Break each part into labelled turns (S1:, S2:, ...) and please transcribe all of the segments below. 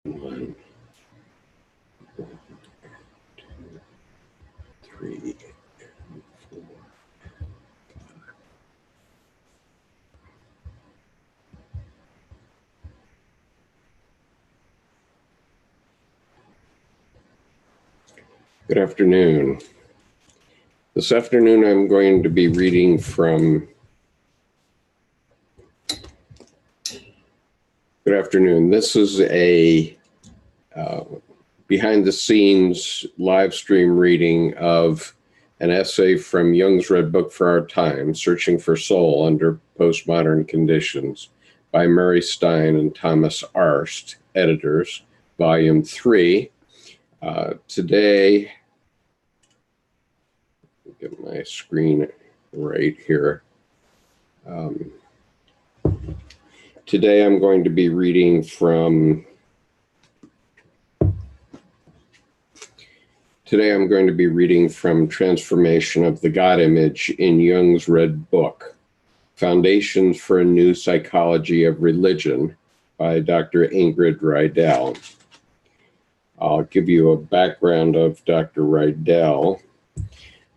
S1: 1, 2, 3, 4. Good afternoon. This afternoon I'm going to be reading from... Good afternoon. This is a behind-the-scenes live stream reading of an essay from Jung's Red Book for Our Time, Searching for Soul Under Postmodern Conditions, by Mary Stein and Thomas Arzt, editors, Volume 3. Today, get my screen right here. Today I'm going to be reading from Transformation of the God Image in Jung's Red Book, Foundations for a New Psychology of Religion by Dr. Ingrid Riedel. I'll give you a background of Dr. Riedel.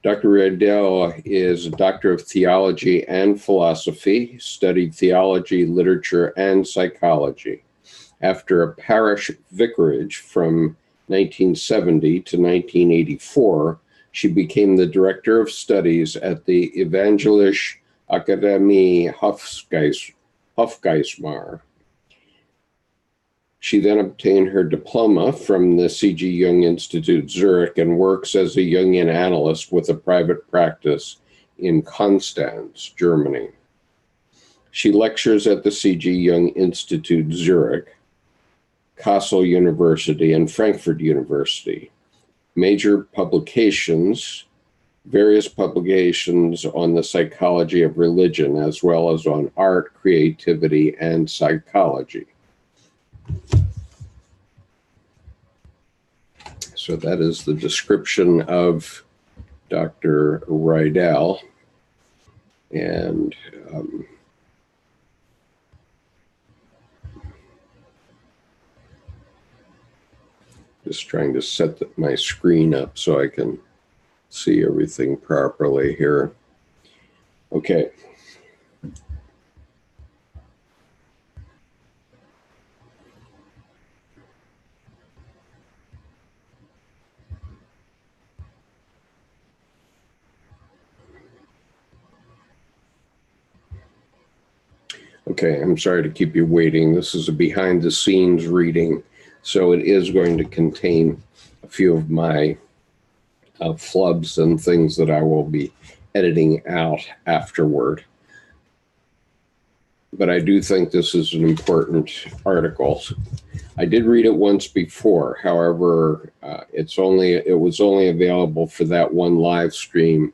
S1: Dr. Riedel is a doctor of theology and philosophy, studied theology, literature, and psychology. After a parish vicarage from 1970 to 1984, she became the director of studies at the Evangelische Akademie Hofgeismar. She then obtained her diploma from the C.G. Jung Institute, Zurich, and works as a Jungian analyst with a private practice in Konstanz, Germany. She lectures at the C.G. Jung Institute, Zurich, Kassel University, and Frankfurt University. Major publications, various publications on the psychology of religion, as well as on art, creativity, and psychology. So that is the description of Dr. Riedel. And just trying to set my screen up so I can see everything properly here. Okay. Okay, I'm sorry to keep you waiting. This is a behind-the-scenes reading, so it is going to contain a few of my flubs and things that I will be editing out afterward. But I do think this is an important article. I did read it once before. However, it was only available for that one live stream,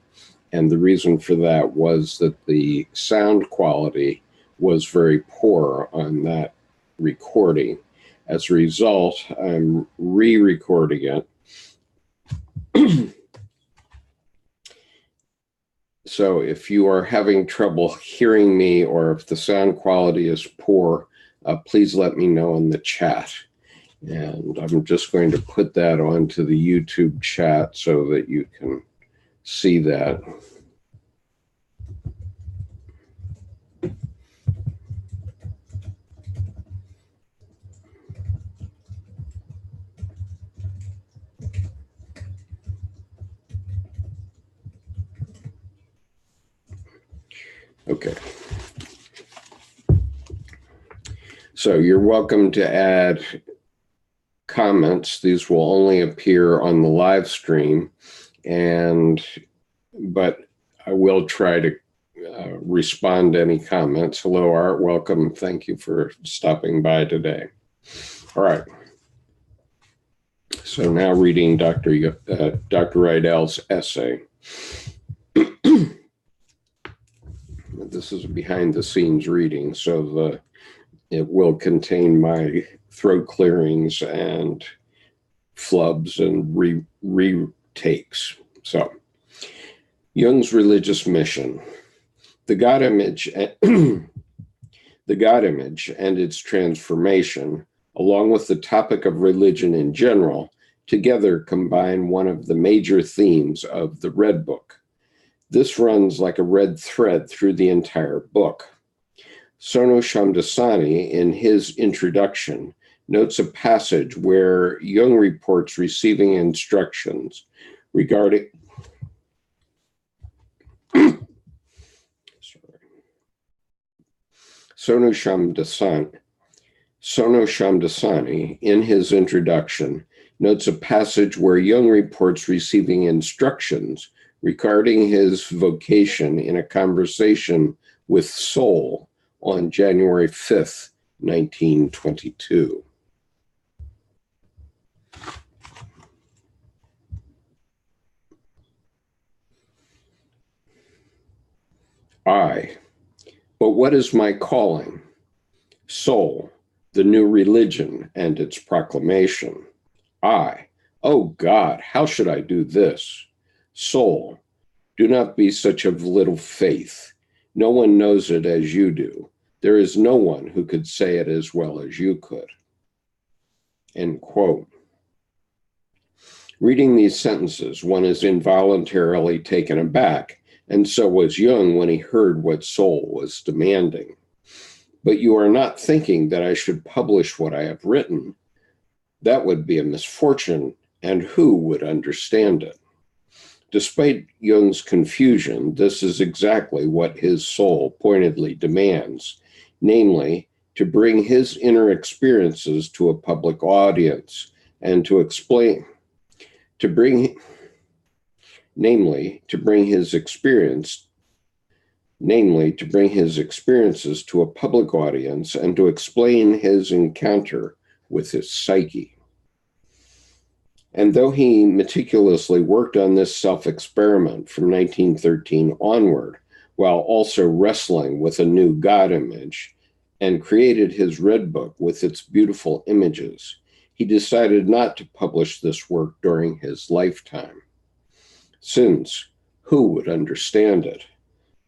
S1: and the reason for that was that the sound quality was very poor on that recording. As a result, I'm re-recording it. So if you are having trouble hearing me or if the sound quality is poor, please let me know in the chat. And I'm just going to put that onto the YouTube chat so that you can see that. Okay. So you're welcome to add comments. These will only appear on the live stream, but I will try to respond to any comments. Hello, Art. Welcome. Thank you for stopping by today. All right. So now reading Dr. Riedel's essay. This is a behind-the-scenes reading, so it will contain my throat clearings and flubs and retakes. So, Jung's religious mission. The God image and its transformation along with the topic of religion in general, together combine one of the major themes of the Red Book. This runs like a red thread through the entire book. Sonu Shamdasani, in his introduction, notes a passage where Jung reports receiving instructions regarding Sonu Shamdasani, in his introduction, notes a passage where Jung reports receiving instructions regarding his vocation in a conversation with Soul on January 5th, 1922. But what is my calling? Soul, the new religion and its proclamation. Oh God, how should I do this? Soul, do not be such of little faith. No one knows it as you do. There is no one who could say it as well as you could. End quote. Reading these sentences, one is involuntarily taken aback, and so was Jung when he heard what Soul was demanding. But you are not thinking that I should publish what I have written. That would be a misfortune, and who would understand it? Despite Jung's confusion, this is exactly what his soul pointedly demands, namely, to bring his inner experiences to a public audience and to explain, to bring his experiences to a public audience and to explain his encounter with his psyche. And though he meticulously worked on this self-experiment from 1913 onward, while also wrestling with a new God image, and created his Red Book with its beautiful images, he decided not to publish this work during his lifetime. Since who would understand it?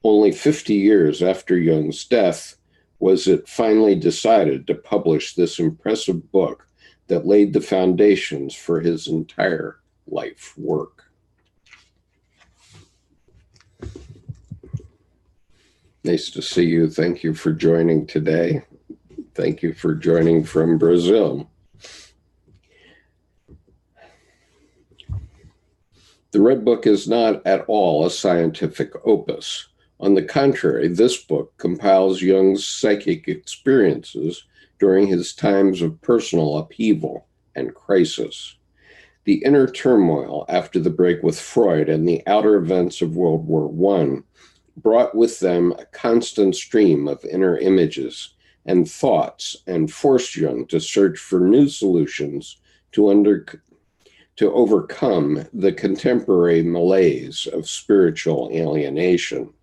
S1: Only 50 years after Jung's death was it finally decided to publish this impressive book that laid the foundations for his entire life work. Nice to see you. Thank you for joining today. Thank you for joining from Brazil. The Red Book is not at all a scientific opus. On the contrary, this book compiles Jung's psychic experiences during his times of personal upheaval and crisis. The inner turmoil after the break with Freud and the outer events of World War I brought with them a constant stream of inner images and thoughts and forced Jung to search for new solutions to overcome the contemporary malaise of spiritual alienation.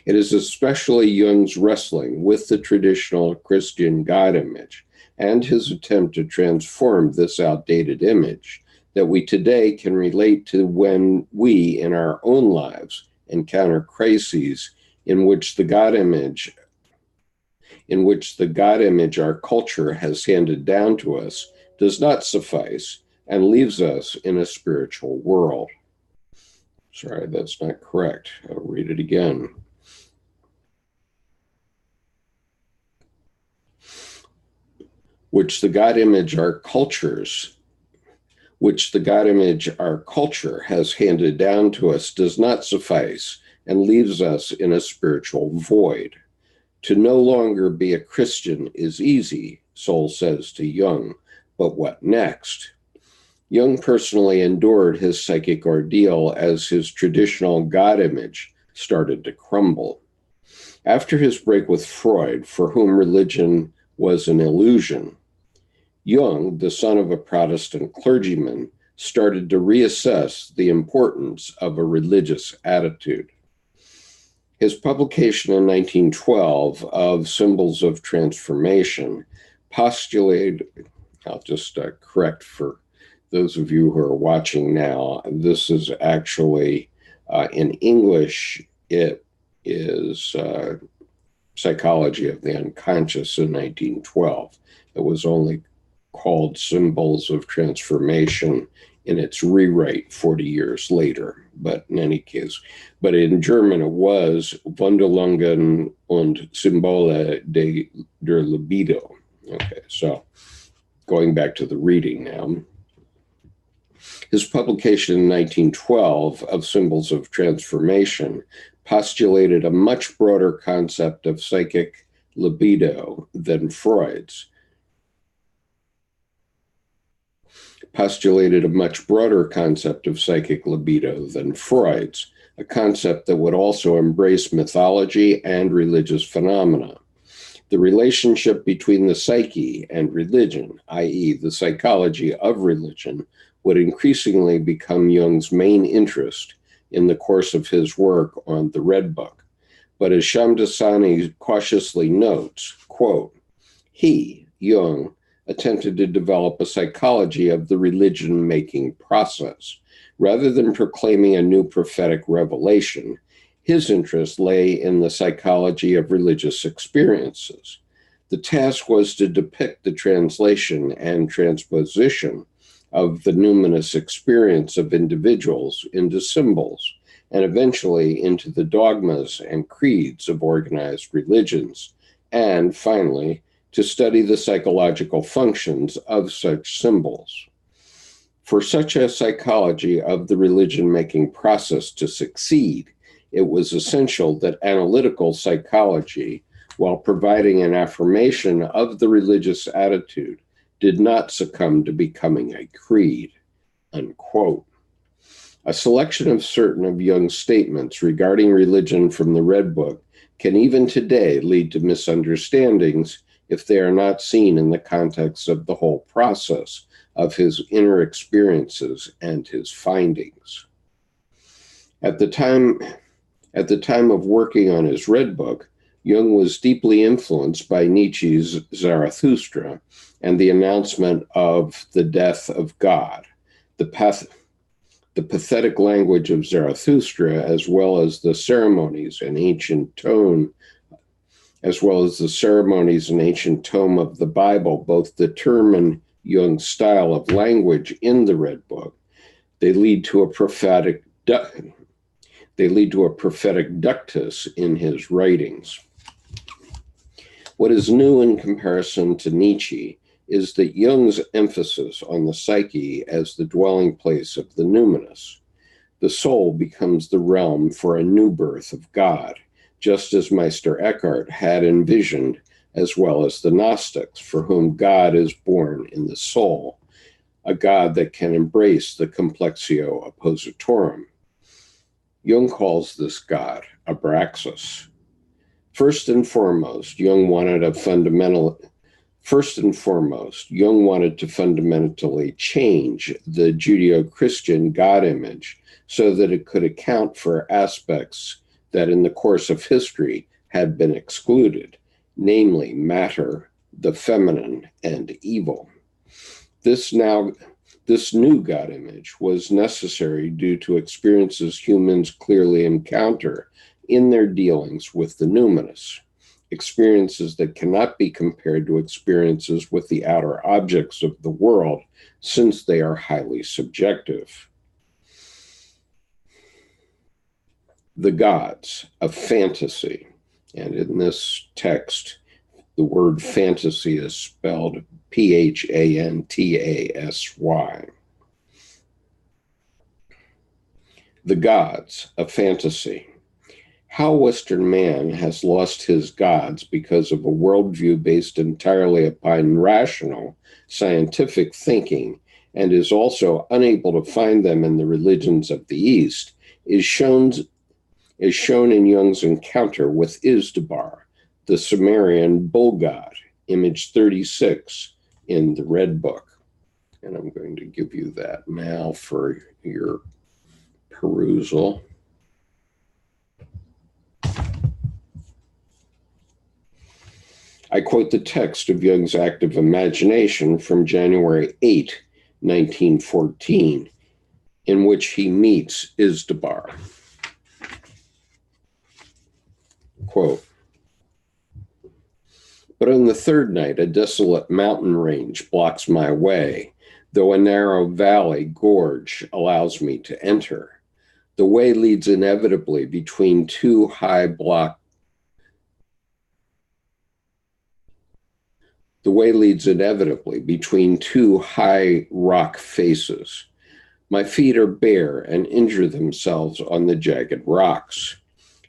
S1: It is especially Jung's wrestling with the traditional Christian God image and his attempt to transform this outdated image that we today can relate to when we, in our own lives, encounter crises in which the God image our culture has handed down to us does not suffice and leaves us in a spiritual world. Sorry, that's not correct. I'll read it again. Which the God image our culture has handed down to us does not suffice and leaves us in a spiritual void. To no longer be a Christian is easy, Soul says to Jung, but what next? Jung personally endured his psychic ordeal as his traditional God image started to crumble. After his break with Freud, for whom religion was an illusion, Jung, the son of a Protestant clergyman, started to reassess the importance of a religious attitude. His publication in 1912 of Symbols of Transformation postulated, I'll just correct for those of you who are watching now, this is actually, in English, it is Psychology of the Unconscious in 1912. It was only called Symbols of Transformation in its rewrite 40 years later. But in any case, but in German it was Wandlungen und Symbole der Libido. Okay, so going back to the reading now. His publication in 1912 of Symbols of Transformation postulated a much broader concept of psychic libido than Freud's. Postulated a much broader concept of psychic libido than Freud's, a concept that would also embrace mythology and religious phenomena. The relationship between the psyche and religion, i.e., the psychology of religion, would increasingly become Jung's main interest in the course of his work on the Red Book. But as Shamdasani cautiously notes, quote, he, Jung, attempted to develop a psychology of the religion-making process. Rather than proclaiming a new prophetic revelation, his interest lay in the psychology of religious experiences. The task was to depict the translation and transposition of the numinous experience of individuals into symbols, and eventually into the dogmas and creeds of organized religions, and finally, to study the psychological functions of such symbols. For such a psychology of the religion-making process to succeed, it was essential that analytical psychology, while providing an affirmation of the religious attitude, did not succumb to becoming a creed, unquote. A selection of certain of Jung's statements regarding religion from the Red Book can even today lead to misunderstandings if they are not seen in the context of the whole process of his inner experiences and his findings. At the time of working on his Red Book, Jung was deeply influenced by Nietzsche's Zarathustra and the announcement of the death of God. The pathetic language of Zarathustra, as well as the ceremonies and ancient tome of the Bible, both determine Jung's style of language in the Red Book. They lead to a prophetic ductus in his writings. What is new in comparison to Nietzsche is that Jung's emphasis on the psyche as the dwelling place of the numinous. The soul becomes the realm for a new birth of God, just as Meister Eckhart had envisioned, as well as the Gnostics, for whom God is born in the soul, a God that can embrace the complexio oppositorum. Jung calls this God Abraxas. First and foremost, Jung wanted to fundamentally change the Judeo-Christian God image so that it could account for aspects that in the course of history had been excluded, namely matter, the feminine, and evil. This new God image was necessary due to experiences humans clearly encounter in their dealings with the numinous, experiences that cannot be compared to experiences with the outer objects of the world, since they are highly subjective. The gods of fantasy, and in this text, the word fantasy is spelled Phantasy. The gods of fantasy. How Western man has lost his gods because of a worldview based entirely upon rational, scientific thinking, and is also unable to find them in the religions of the East, is shown in Jung's encounter with Izdubar, the Sumerian bull god, image 36 in the Red Book. And I'm going to give you that now for your perusal. I quote the text of Jung's Active Imagination from January 8, 1914, in which he meets Izdubar. Quote, But on the third night, a desolate mountain range blocks my way, though a narrow valley gorge allows me to enter. The way leads inevitably between two high rock faces. My feet are bare and injure themselves on the jagged rocks.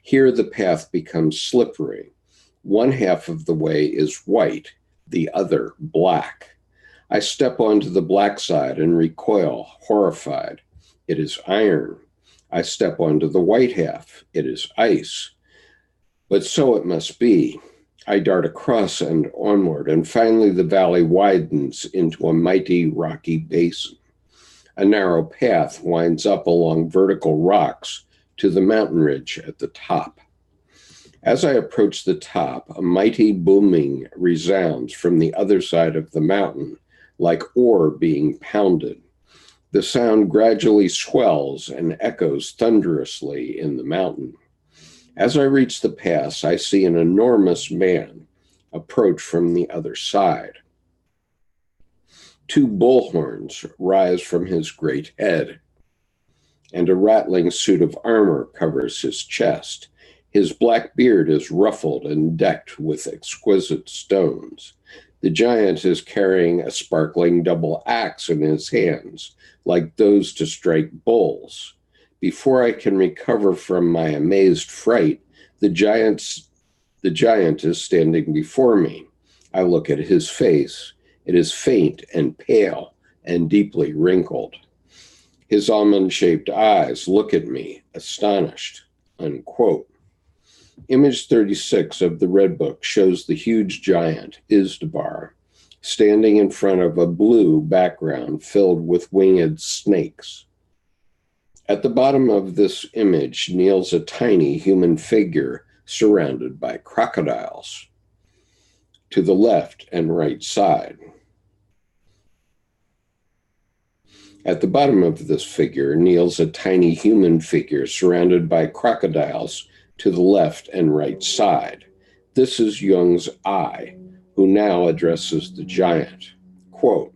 S1: Here the path becomes slippery. One half of the way is white, the other black. I step onto the black side and recoil, horrified. It is iron. I step onto the white half. It is ice. But so it must be. I dart across and onward, and finally the valley widens into a mighty rocky basin. A narrow path winds up along vertical rocks to the mountain ridge at the top. As I approach the top, a mighty booming resounds from the other side of the mountain, like ore being pounded. The sound gradually swells and echoes thunderously in the mountain. As I reach the pass, I see an enormous man approach from the other side. Two bullhorns rise from his great head, and a rattling suit of armor covers his chest. His black beard is ruffled and decked with exquisite stones. The giant is carrying a sparkling double axe in his hands, like those to strike bulls. Before I can recover from my amazed fright, the giant is standing before me. I look at his face. It is faint and pale and deeply wrinkled. His almond-shaped eyes look at me, astonished." Unquote. Image 36 of the Red Book shows the huge giant, Izdubar, standing in front of a blue background filled with winged snakes. At the bottom of this image kneels a tiny human figure surrounded by crocodiles to the left and right side. At the bottom of this figure kneels a tiny human figure surrounded by crocodiles to the left and right side. This is Jung's I, who now addresses the giant. Quote,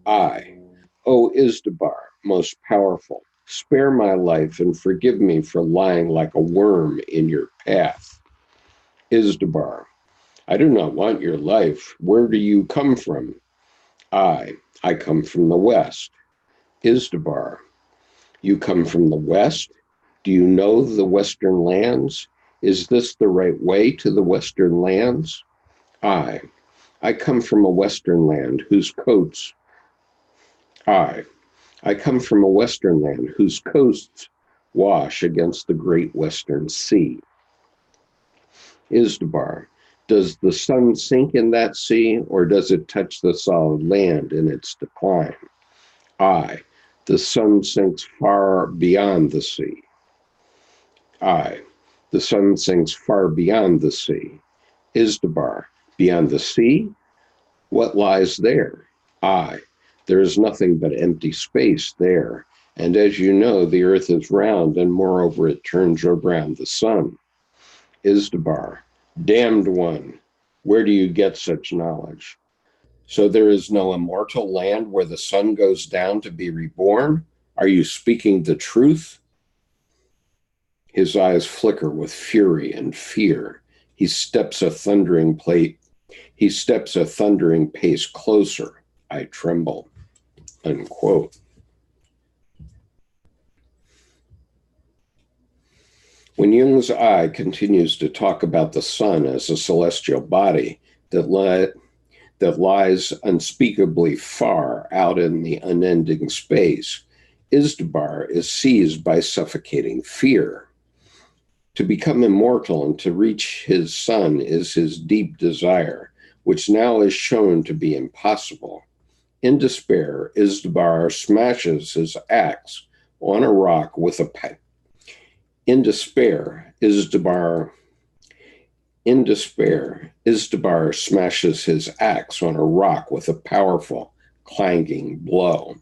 S1: "I, O Izdubar, most powerful, spare my life and forgive me for lying like a worm in your path." Izdubar, "I do not want your life. Where do you come from?" I come from the west. Izdubar, "You come from the west? Do you know the western lands? Is this the right way to the western lands?" I come from a western land whose coasts wash against the great western sea. Izdubar, "Does the sun sink in that sea, or does it touch the solid land in its decline?" I, "The sun sinks far beyond the sea." I, "The sun sinks far beyond the sea." Izdubar, "Beyond the sea? What lies there?" I, "There is nothing but empty space there. And as you know, the earth is round, and moreover, it turns around the sun." Izdubar, "Damned one, where do you get such knowledge? So there is no immortal land where the sun goes down to be reborn? Are you speaking the truth?" His eyes flicker with fury and fear. He steps a thundering pace closer. I tremble. Unquote. When Jung's I continues to talk about the sun as a celestial body that lies unspeakably far out in the unending space, Izdubar is seized by suffocating fear. To become immortal and to reach his sun is his deep desire, which now is shown to be impossible. In despair, Izdubar smashes his axe on a rock with a Izdubar smashes his axe on a rock with a powerful, clanging blow.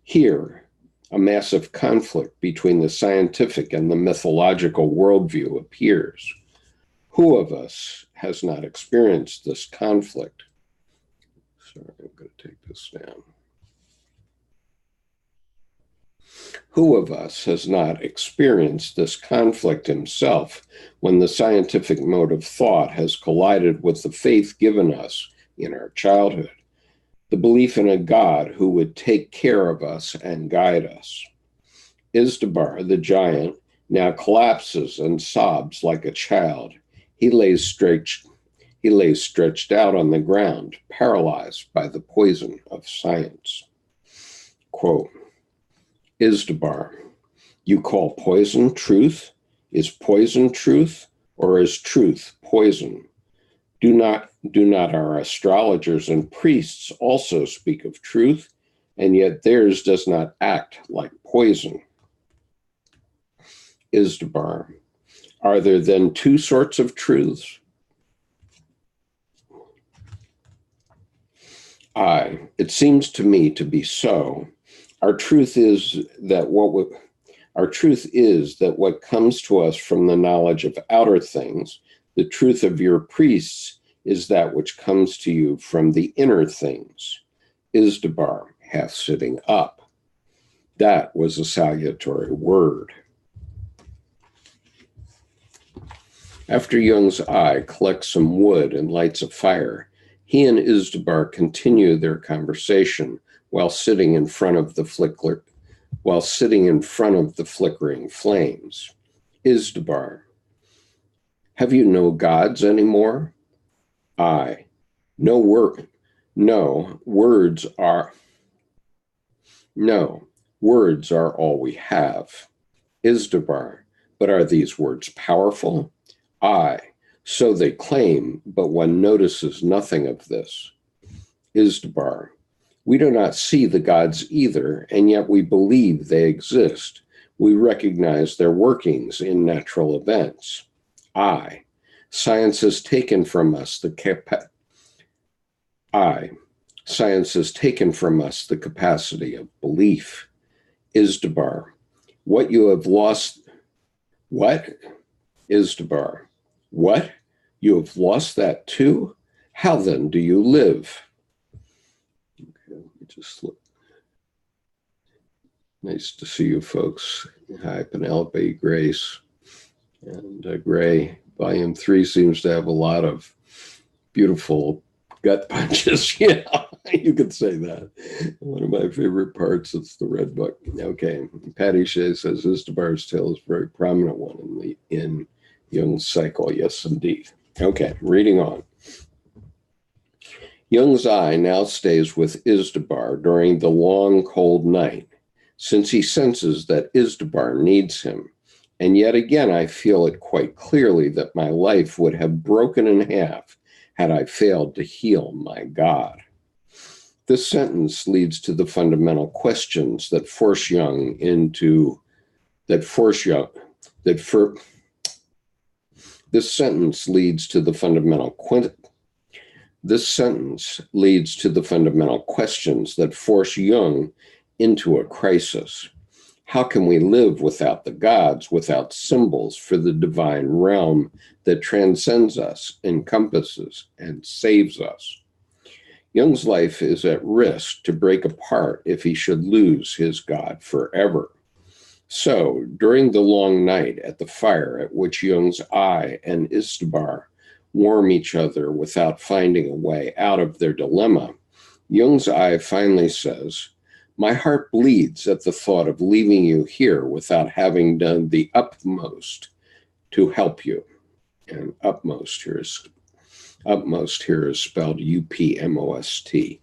S1: Here, a massive conflict between the scientific and the mythological worldview appears. Who of us has not experienced this conflict? Sorry, I'm going to take this down. Who of us has not experienced this conflict himself when the scientific mode of thought has collided with the faith given us in our childhood? The belief in a God who would take care of us and guide us. Izdubar, the giant, now collapses and sobs like a child. He lays stretched out on the ground, paralyzed by the poison of science. Quote, Izdubar, you call poison truth? Is poison truth, or is truth poison? Do not our astrologers and priests also speak of truth, and yet theirs does not act like poison? Izdubar, are there then two sorts of truths? It seems to me to be so. Our truth is that what comes to us from the knowledge of outer things, the truth of your priests, is that which comes to you from the inner things. Izdubar, half sitting up. That was a salutary word. After Jung's eye collects some wood and lights a fire, he and Izdubar continue their conversation while sitting in front of the flickering flames. Izdubar, have you no gods anymore? No, words are all we have. Izdubar, but are these words powerful? So they claim, but one notices nothing of this. Izdubar, we do not see the gods either, and yet we believe they exist. We recognize their workings in natural events. Science has taken from us the capacity of belief. Izdubar, what you have lost. What? Izdubar, what? You have lost that too? How then do you live? Okay, let me just look. Nice to see you folks. Hi, Penelope, Grace, and Gray. Volume 3 seems to have a lot of beautiful gut punches. Yeah, you could say that. One of my favorite parts is the Red Book. Okay, Patty Shea says Izdubar's tale is a very prominent one in Jung's cycle. Yes, indeed. Okay, reading on. Jung's eye now stays with Izdubar during the long, cold night, since he senses that Izdubar needs him. And yet again, I feel it quite clearly that my life would have broken in half had I failed to heal my God. This sentence leads to the fundamental questions that force Jung into This sentence leads to the fundamental questions that force Jung into a crisis. How can we live without the gods, without symbols for the divine realm that transcends us, encompasses, and saves us? Jung's life is at risk to break apart if he should lose his God forever. So, during the long night at the fire at which Jung's eye and Izdubar warm each other without finding a way out of their dilemma, Jung's eye finally says, my heart bleeds at the thought of leaving you here without having done the utmost to help you. And utmost here is spelled U-P-M-O-S-T.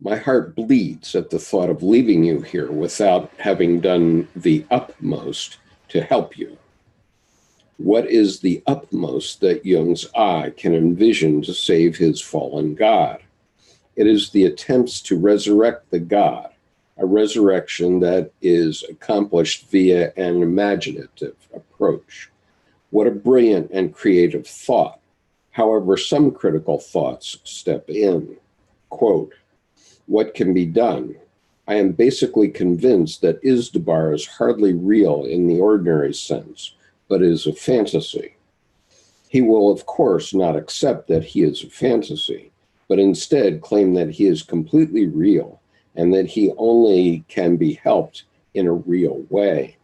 S1: My heart bleeds at the thought of leaving you here without having done the utmost to help you. What is the utmost that Jung's eye can envision to save his fallen God? It is the attempts to resurrect the God, a resurrection that is accomplished via an imaginative approach. What a brilliant and creative thought. However, some critical thoughts step in. Quote, what can be done? I am basically convinced that Izdubar is hardly real in the ordinary sense, but is a fantasy. He will, of course, not accept that he is a fantasy, but instead claim that he is completely real and that he only can be helped in a real way.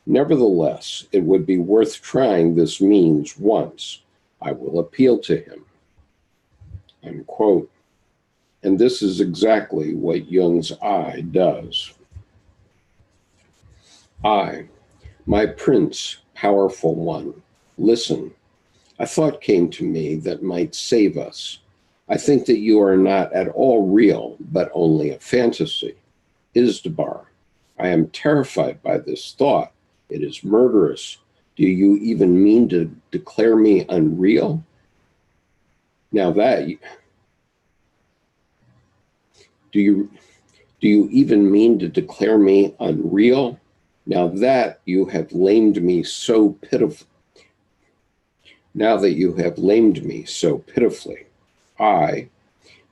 S1: Nevertheless, it would be worth trying this means once. I will appeal to him. Unquote. And this is exactly what Jung's I does. I, my prince, powerful one, listen. A thought came to me that might save us. I think that you are not at all real, but only a fantasy. Izdubar, I am terrified by this thought. It is murderous. Do you even mean to declare me unreal? Now that do you even mean to declare me unreal? Now that you have lamed me so pitifully. Now that you have lamed me so pitifully,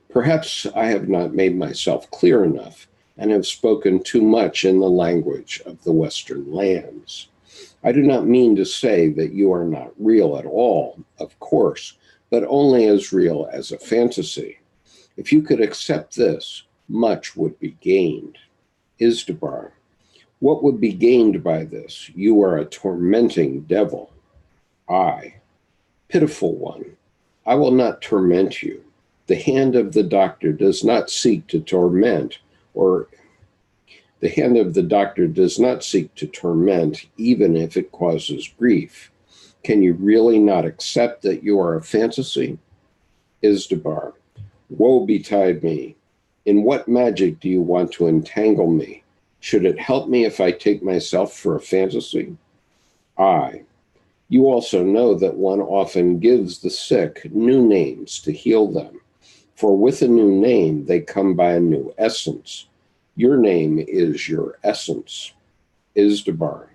S1: perhaps I have not made myself clear enough and have spoken too much in the language of the Western lands. I do not mean to say that you are not real at all, of course, but only as real as a fantasy. If you could accept this, much would be gained. Izdubar, what would be gained by this? You are a tormenting devil. Pitiful one, I will not torment you. The hand of the doctor does not seek to torment, even if it causes grief. Can you really not accept that you are a fantasy? Izdubar, woe betide me. In what magic do you want to entangle me? Should it help me if I take myself for a fantasy? You also know that one often gives the sick new names to heal them. For with a new name, they come by a new essence. Your name is your essence. Izdubar,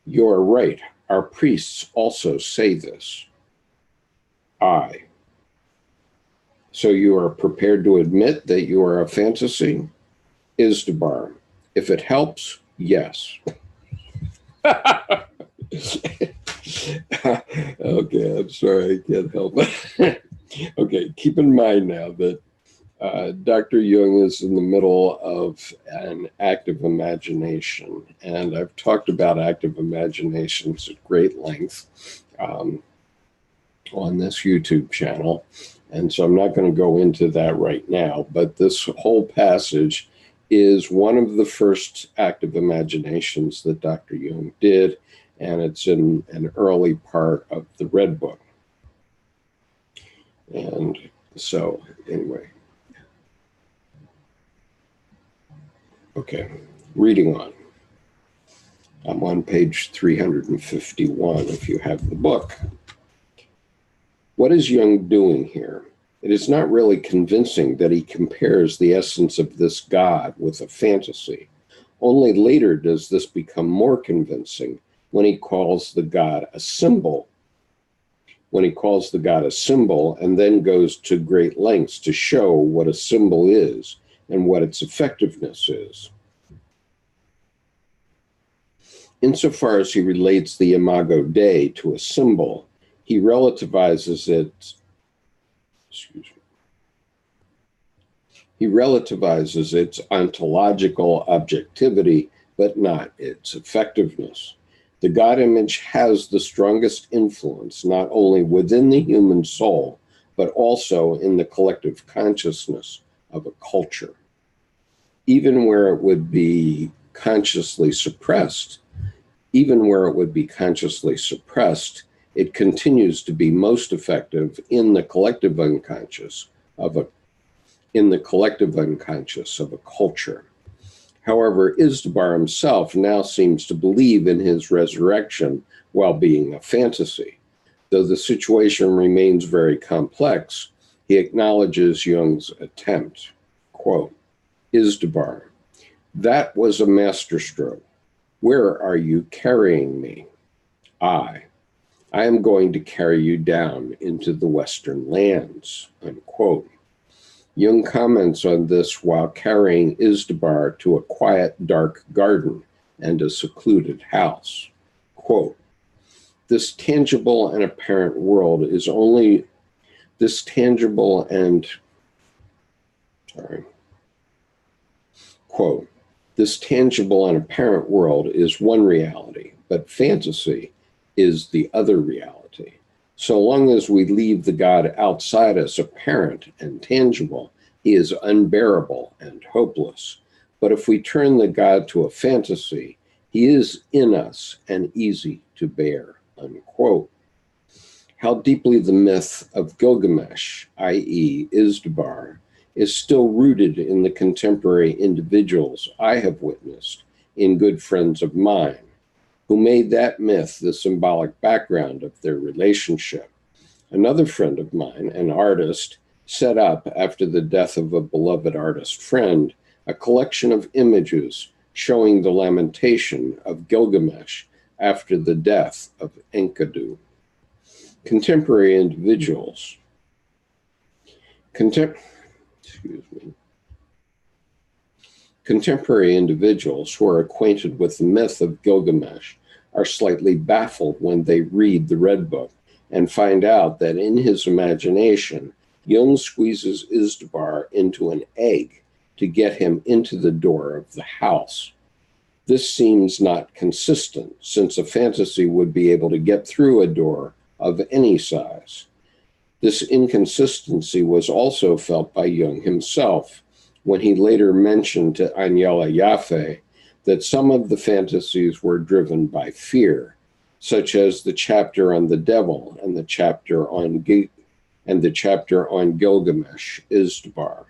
S1: you are right. Our priests also say this. So you are prepared to admit that you are a fantasy? Izdubar, if it helps, yes. Okay, I'm sorry, I can't help it. Okay, keep in mind now that Dr. Jung is in the middle of an active imagination, and I've talked about active imaginations at great length on this YouTube channel, and so I'm not going to go into that right now, but this whole passage is one of the first active imaginations that Dr. Jung did, and it's in an early part of the Red Book. And so, anyway. Okay, reading on. I'm on page 351 if you have the book. What is Jung doing here? It is not really convincing that he compares the essence of this God with a fantasy. Only later does this become more convincing when he calls the God a symbol. When he calls the God a symbol and then goes to great lengths to show what a symbol is and what its effectiveness is. Insofar as he relates the Imago Dei to a symbol, he relativizes its ontological objectivity, but not its effectiveness. The God image has the strongest influence not only within the human soul, but also in the collective consciousness of a culture. Even where it would be consciously suppressed, it continues to be most effective in the collective unconscious of a culture. However, Izdubar himself now seems to believe in his resurrection while being a fantasy. Though the situation remains very complex, he acknowledges Jung's attempt. Quote, Izdubar, that was a masterstroke. Where are you carrying me? I am going to carry you down into the Western lands, unquote. Jung comments on this while carrying Izdubar to a quiet, dark garden and a secluded house. Quote, This tangible and apparent world is only this tangible and quote, this tangible and apparent world is one reality, but fantasy is the other reality. So long as we leave the God outside us apparent and tangible, he is unbearable and hopeless. But if we turn the God to a fantasy, he is in us and easy to bear, unquote. How deeply the myth of Gilgamesh, i.e. Izdubar, is still rooted in the contemporary individuals I have witnessed in good friends of mine, who made that myth the symbolic background of their relationship. Another friend of mine, an artist, set up, after the death of a beloved artist friend, a collection of images showing the lamentation of Gilgamesh after the death of Enkidu. Contemporary individuals who are acquainted with the myth of Gilgamesh are slightly baffled when they read the Red Book and find out that in his imagination, Jung squeezes Izdubar into an egg to get him into the door of the house. This seems not consistent, since a fantasy would be able to get through a door of any size. This inconsistency was also felt by Jung himself when he later mentioned to Agnella Jaffe that some of the fantasies were driven by fear, such as the chapter on the devil and the chapter on Gilgamesh, Izdubar.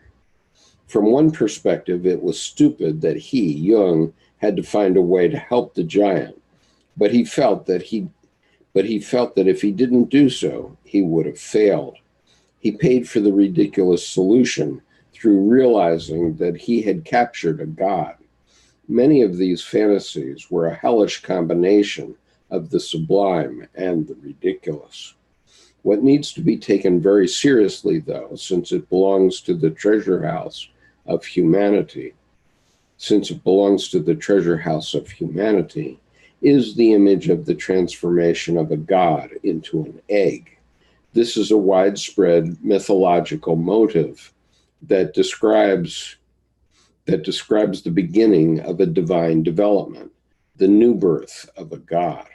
S1: From one perspective, it was stupid that he, Jung, had to find a way to help the giant, but he felt that if he didn't do so, he would have failed. He paid for the ridiculous solution through realizing that he had captured a god. Many of these fantasies were a hellish combination of the sublime and the ridiculous. What needs to be taken very seriously, though, since it belongs to the treasure house of humanity, is the image of the transformation of a god into an egg. This is a widespread mythological motive that describes the beginning of a divine development, the new birth of a god.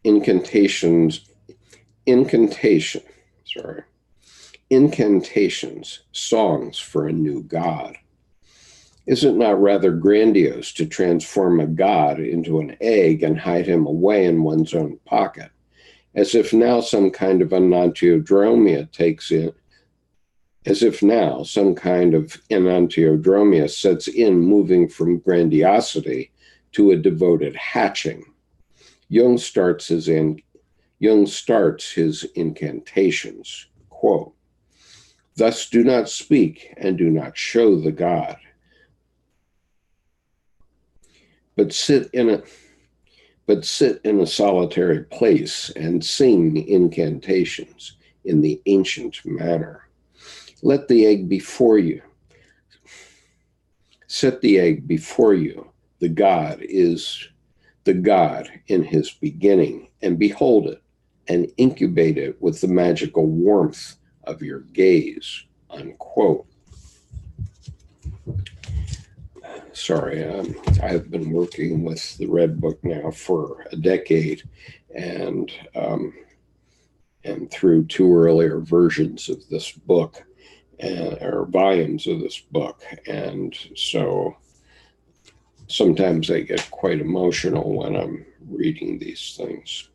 S1: Incantations, songs for a new god. Is it not rather grandiose to transform a god into an egg and hide him away in one's own pocket, as if now some kind of enantiodromia sets in, moving from grandiosity to a devoted hatching? Jung starts his incantations, quote, "Thus do not speak and do not show the god, but sit in a solitary place and sing incantations in the ancient manner. Let the egg before you. Set the egg before you. The god is the god in his beginning, and behold it, and incubate it with the magical warmth of your gaze," unquote. Sorry, I've been working with the Red Book now for a decade, and through two earlier versions of this book, or volumes of this book, and so sometimes I get quite emotional when I'm reading these things.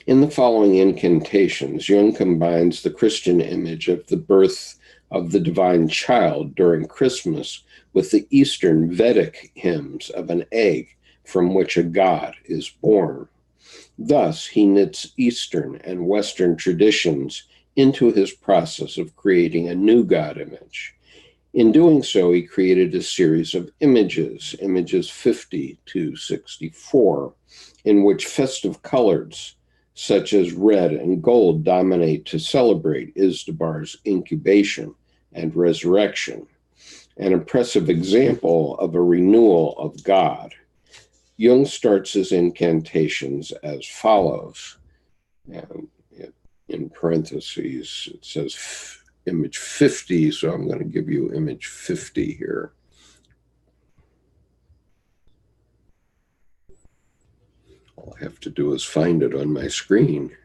S1: In the following incantations, Jung combines the Christian image of the birth of the divine child during Christmas with the Eastern Vedic hymns of an egg from which a god is born. Thus, he knits Eastern and Western traditions into his process of creating a new god image. In doing so, he created a series of images 50 to 64, in which festive colors such as red and gold dominate to celebrate Izdubar's incubation and resurrection. an impressive example of a renewal of God. Jung starts his incantations as follows. And in parentheses, it says image 50, so I'm going to give you image 50 here. All I have to do is find it on my screen.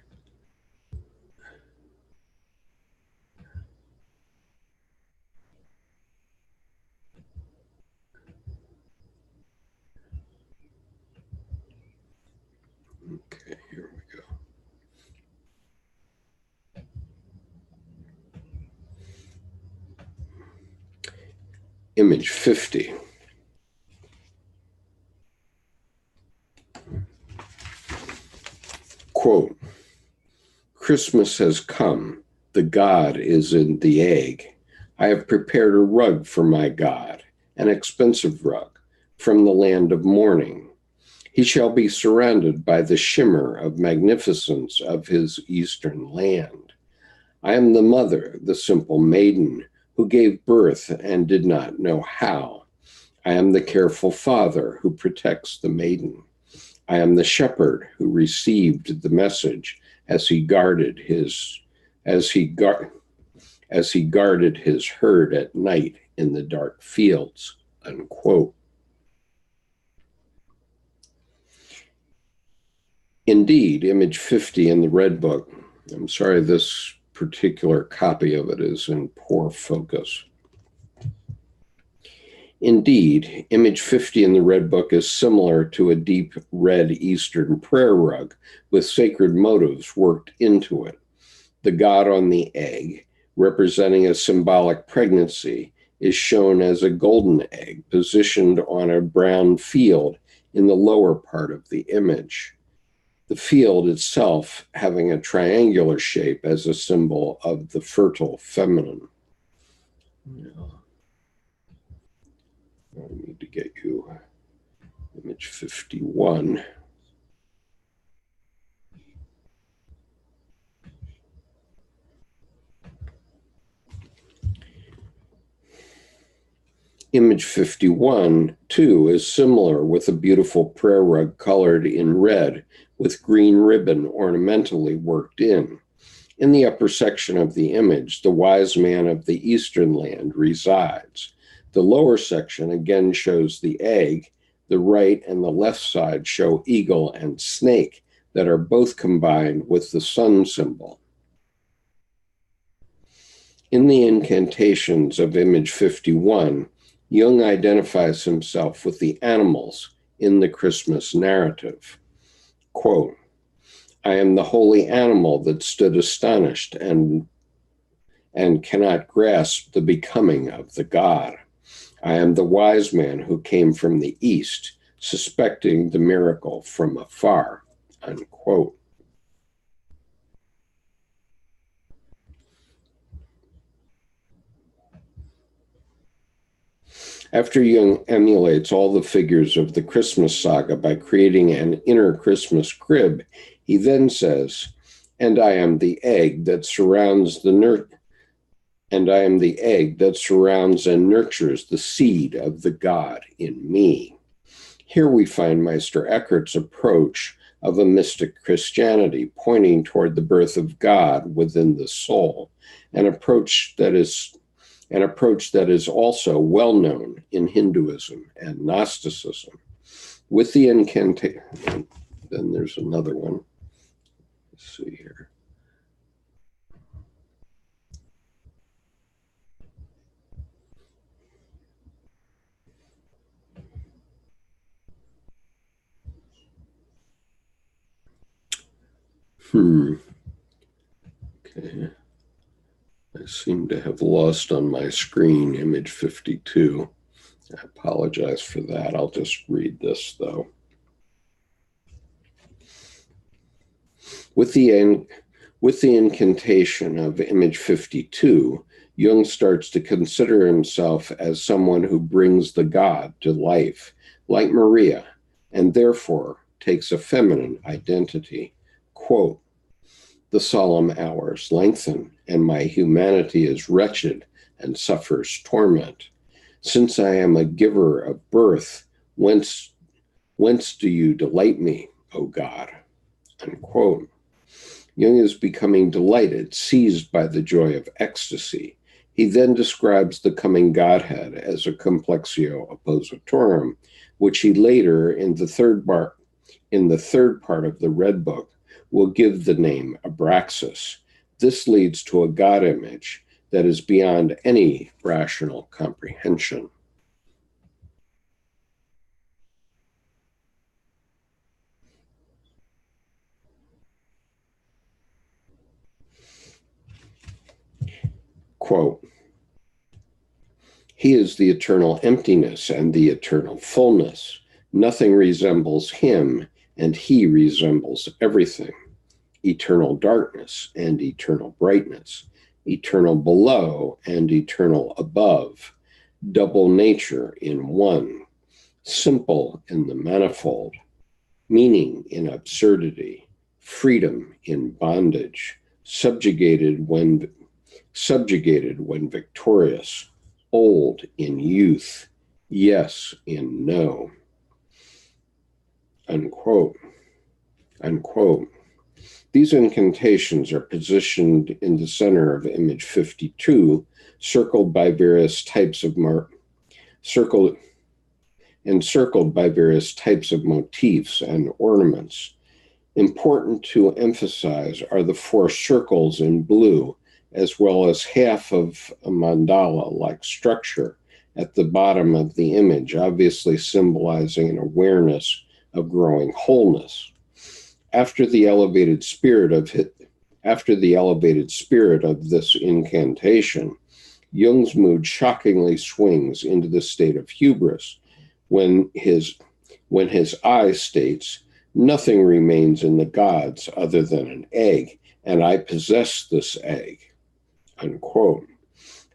S1: Okay, here we go. Image 50. Quote, Christmas has come. The God is in the egg. I have prepared a rug for my God, an expensive rug from the land of mourning. He shall be surrounded by the shimmer of magnificence of his eastern land. I am the mother, the simple maiden, who gave birth and did not know how. I am the careful father who protects the maiden. I am the shepherd who received the message as he guarded his herd at night in the dark fields, unquote. Indeed, image 50 in the Red Book, I'm sorry, this particular copy of it is in poor focus. Indeed, image 50 in the Red Book is similar to a deep red Eastern prayer rug with sacred motives worked into it. The God on the egg, representing a symbolic pregnancy, is shown as a golden egg positioned on a brown field in the lower part of the image. The field itself having a triangular shape as a symbol of the fertile feminine. I need to get you image 51. Image 51, too, is similar with a beautiful prayer rug colored in red with green ribbon ornamentally worked in. In the upper section of the image, the wise man of the eastern land resides. The lower section again shows the egg. The right and the left side show eagle and snake that are both combined with the sun symbol. In the incantations of image 51, Jung identifies himself with the animals in the Christmas narrative. Quote, I am the holy animal that stood astonished and cannot grasp the becoming of the God. I am the wise man who came from the east, suspecting the miracle from afar, unquote. After Jung emulates all the figures of the Christmas saga by creating an inner Christmas crib, he then says, and I am the egg that surrounds and nurtures the seed of the God in me. Here we find Meister Eckhart's approach of a mystic Christianity pointing toward the birth of God within the soul, an approach that is also well known in Hinduism and Gnosticism. With the incantation, then there's another one. Let's see here. Okay. I seem to have lost on my screen image 52. I apologize for that. I'll just read this, though. With the incantation of image 52, Jung starts to consider himself as someone who brings the God to life, like Maria, and therefore takes a feminine identity. Quote, the solemn hours lengthen, and my humanity is wretched and suffers torment. Since I am a giver of birth, whence do you delight me, O God? Unquote. Jung is becoming delighted, seized by the joy of ecstasy. He then describes the coming Godhead as a complexio oppositorum, which he later, in the third part of the Red Book, will give the name Abraxas. This leads to a God image that is beyond any rational comprehension. Quote, he is the eternal emptiness and the eternal fullness. Nothing resembles him, and he resembles everything. Eternal darkness and eternal brightness, eternal below and eternal above, double nature in one, simple in the manifold, meaning in absurdity, freedom in bondage, subjugated when victorious, old in youth, yes in no. Unquote. Unquote. These incantations are positioned in the center of image 52, circled by various types of motifs and ornaments. Important to emphasize are the 4 circles in blue, as well as half of a mandala-like structure at the bottom of the image, obviously symbolizing an awareness of growing wholeness. After the elevated spirit of this incantation, Jung's mood shockingly swings into the state of hubris when his I states, nothing remains in the gods other than an egg, and I possess this egg. Unquote.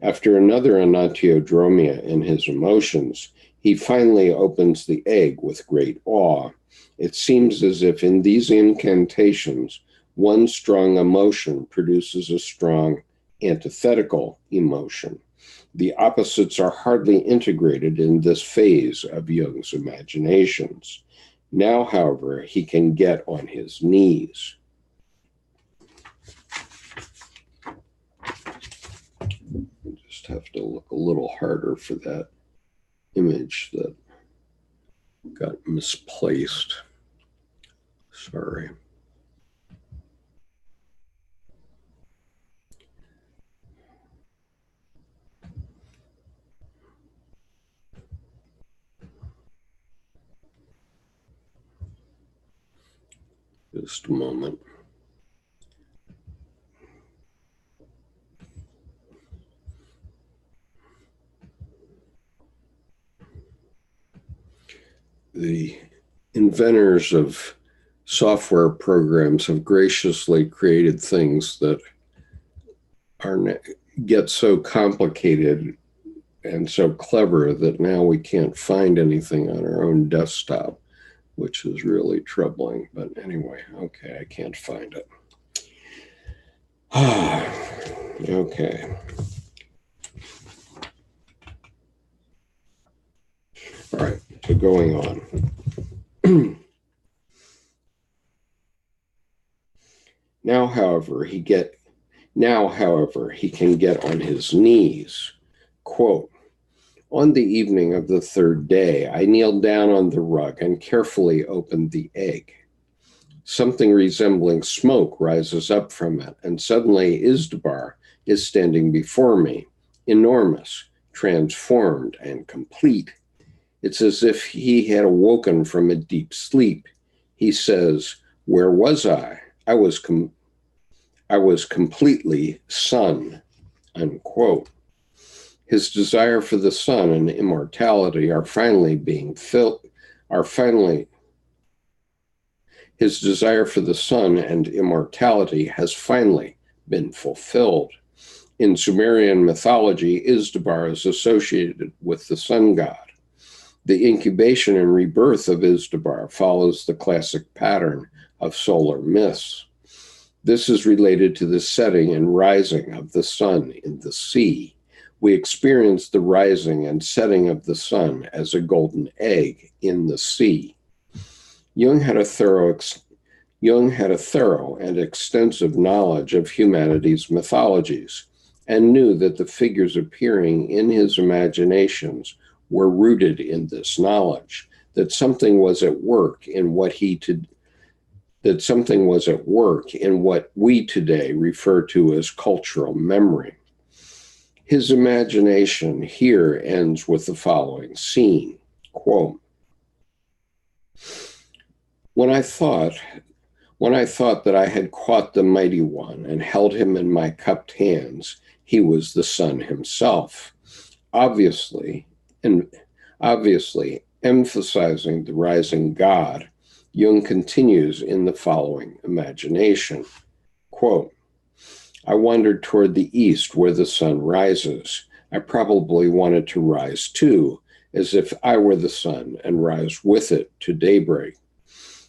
S1: After another anatiodromia in his emotions, he finally opens the egg with great awe. It seems as if in these incantations, one strong emotion produces a strong antithetical emotion. The opposites are hardly integrated in this phase of Jung's imaginations. Now, however, he can get on his knees. I just have to look a little harder for that image that got misplaced. Sorry. Just a moment. The inventors of software programs have graciously created things that get so complicated and so clever that now we can't find anything on our own desktop, which is really troubling. But anyway, okay, I can't find it. Okay. All right, so going on. Now, however, he can get on his knees. Quote, on the evening of the 3rd day, I kneeled down on the rug and carefully opened the egg. Something resembling smoke rises up from it, and suddenly Izdubar is standing before me, enormous, transformed, and complete. It's as if he had awoken from a deep sleep. He says, where was I? I was completely sun, unquote. His desire for the sun and immortality his desire for the sun and immortality has finally been fulfilled. In Sumerian mythology, Izdubar is associated with the sun god. The incubation and rebirth of Izdubar follows the classic pattern of solar myths. This is related to the setting and rising of the sun in the sea. We experience the rising and setting of the sun as a golden egg in the sea. Jung had a thorough and extensive knowledge of humanity's mythologies and knew that the figures appearing in his imaginations were rooted in this knowledge, that something was at work in what we today refer to as cultural memory. His imagination here ends with the following scene, quote, When I thought that I had caught the mighty one and held him in my cupped hands, he was the sun himself. Obviously emphasizing the rising God, Jung continues in the following imagination, quote, I wandered toward the east where the sun rises. I probably wanted to rise too, as if I were the sun and rise with it to daybreak.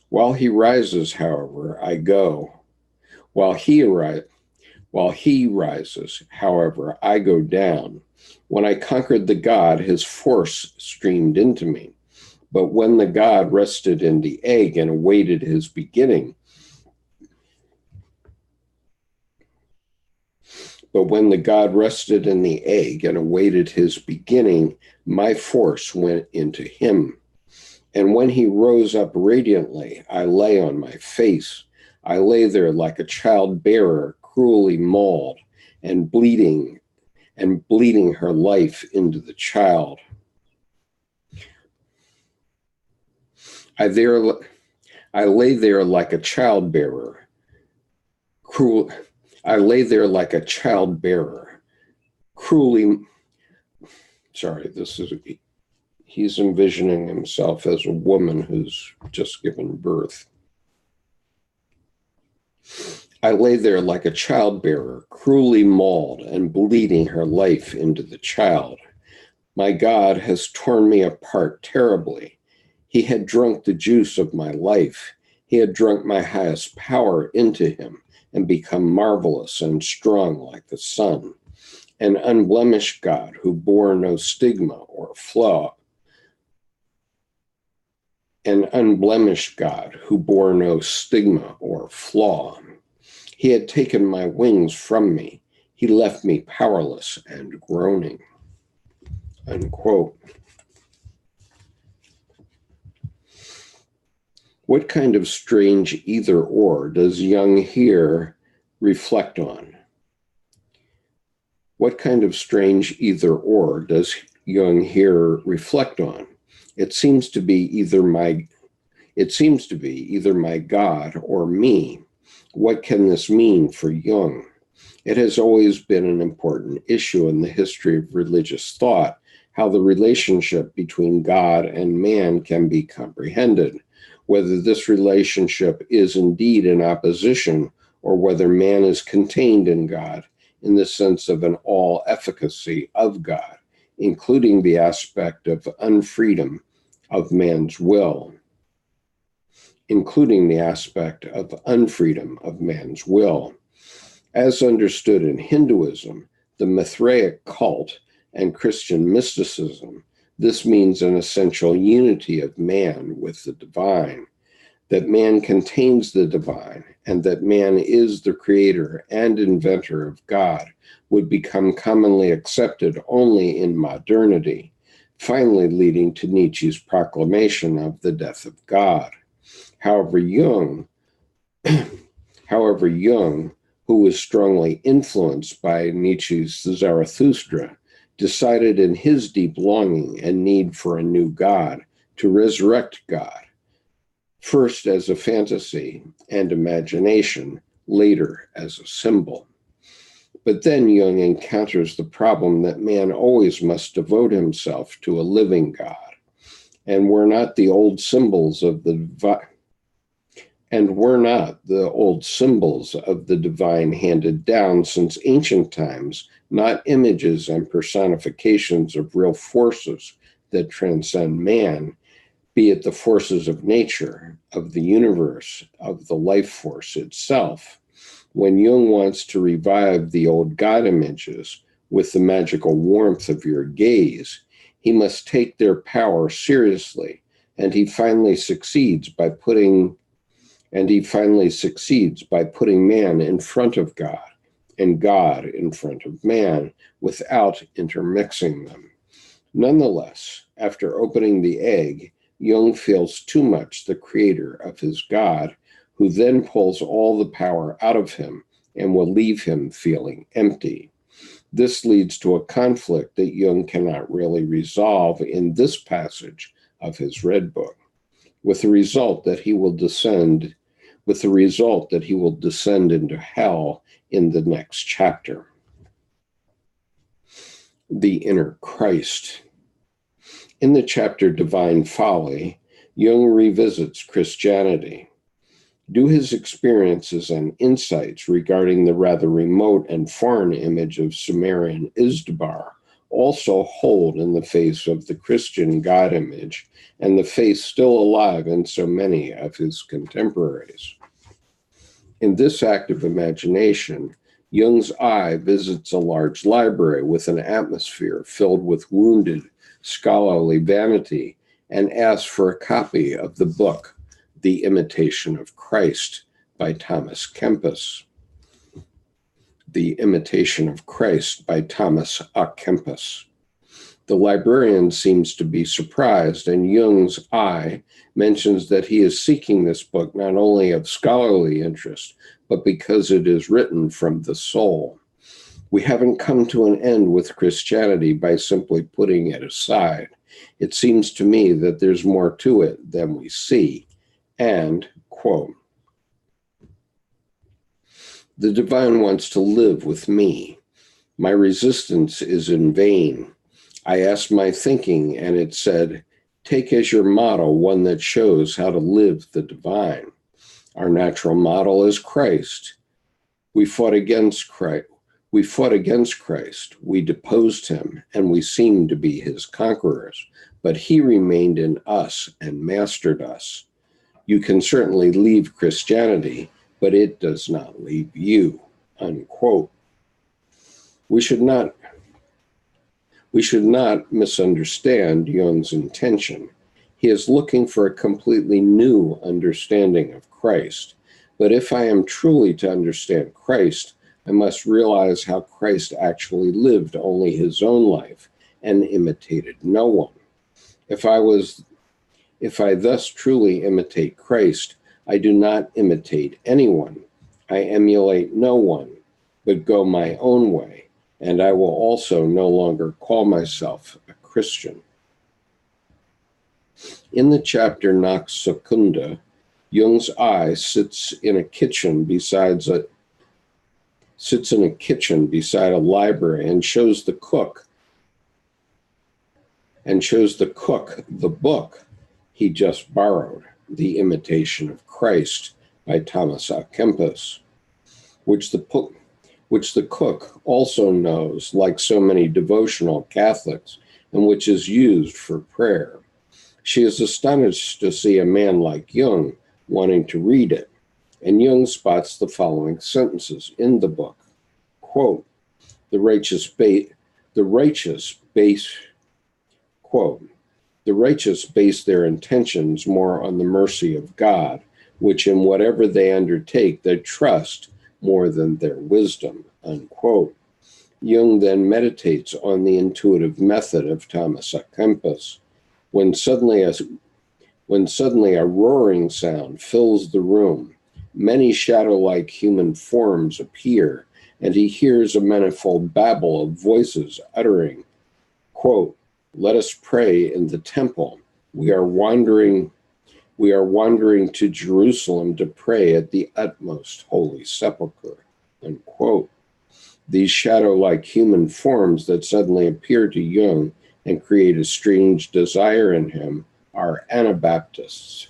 S1: While he rises, however, I go. While he rises, however, I go down. When I conquered the god, his force streamed into me. But when the god rested in the egg and awaited his beginning, my force went into him. And when he rose up radiantly, I lay on my face. I lay there like a child bearer, cruelly mauled and bleeding her life into the child. I lay there like a child bearer, he's envisioning himself as a woman who's just given birth. I lay there like a childbearer, cruelly mauled and bleeding her life into the child. My God has torn me apart terribly. He had drunk the juice of my life. He had drunk my highest power into him and become marvelous and strong like the sun. An unblemished God who bore no stigma or flaw. He had taken my wings from me. He left me powerless and groaning. Unquote. What kind of strange either-or does Jung here reflect on? What kind of strange either-or does Jung here reflect on? It seems to be either my God or me. What can this mean for Jung? It has always been an important issue in the history of religious thought, how the relationship between God and man can be comprehended, whether this relationship is indeed in opposition or whether man is contained in God in the sense of an all-efficacy of God, including the aspect of unfreedom of man's will. As understood in Hinduism, the Mithraic cult, and Christian mysticism, this means an essential unity of man with the divine, that man contains the divine, and that man is the creator and inventor of God, would become commonly accepted only in modernity, finally leading to Nietzsche's proclamation of the death of God. However, Jung, who was strongly influenced by Nietzsche's Zarathustra, decided in his deep longing and need for a new God to resurrect God, first as a fantasy and imagination, later as a symbol. But then Jung encounters the problem that man always must devote himself to a living God, and we're not the old symbols of the divine handed down since ancient times, not images and personifications of real forces that transcend man, be it the forces of nature, of the universe, of the life force itself. When Jung wants to revive the old God images, with the magical warmth of your gaze, he must take their power seriously, and he finally succeeds by putting man in front of God and God in front of man without intermixing them. Nonetheless, after opening the egg, Jung feels too much the creator of his God, who then pulls all the power out of him and will leave him feeling empty. This leads to a conflict that Jung cannot really resolve in this passage of his Red Book, with the result that he will descend into hell in the next chapter. The Inner Christ. In the chapter Divine Folly, Jung revisits Christianity. Do his experiences and insights regarding the rather remote and foreign image of Sumerian Izdubar also hold in the face of the Christian God image and the faith still alive in so many of his contemporaries? In this act of imagination, Jung's eye visits a large library with an atmosphere filled with wounded, scholarly vanity and asks for a copy of the book, The Imitation of Christ by Thomas Kempis. The Imitation of Christ by Thomas A. Kempis. The librarian seems to be surprised, and Jung's eye mentions that he is seeking this book not only of scholarly interest, but because it is written from the soul. We haven't come to an end with Christianity by simply putting it aside. It seems to me that there's more to it than we see. And, quote, the divine wants to live with me. My resistance is in vain. I asked my thinking, and it said, take as your model one that shows how to live the divine. Our natural model is Christ. We fought against Christ. We deposed him, and we seemed to be his conquerors. But he remained in us and mastered us. You can certainly leave Christianity, but it does not leave you, unquote. We should not misunderstand Jung's intention. He is looking for a completely new understanding of Christ. But if I am truly to understand Christ, I must realize how Christ actually lived only his own life and imitated no one. If I thus truly imitate Christ, I do not imitate anyone. I emulate no one, but go my own way, and I will also no longer call myself a Christian. In the chapter Nox Secunda, Jung's eye sits in a kitchen beside a library and shows the cook the book he just borrowed, The Imitation of Christ by Thomas A. Kempis, which the cook also knows, like so many devotional Catholics, and which is used for prayer. She is astonished to see a man like Jung wanting to read it, and Jung spots the following sentences in the book. Quote, the righteous base their intentions more on the mercy of God, which in whatever they undertake, they trust more than their wisdom, unquote. Jung then meditates on the intuitive method of Thomas A. Kempis. When suddenly a roaring sound fills the room, many shadow-like human forms appear, and he hears a manifold babble of voices uttering, quote, let us pray in the temple. We are wandering to Jerusalem to pray at the utmost holy sepulchre, unquote. These shadow-like human forms that suddenly appear to Jung and create a strange desire in him are Anabaptists.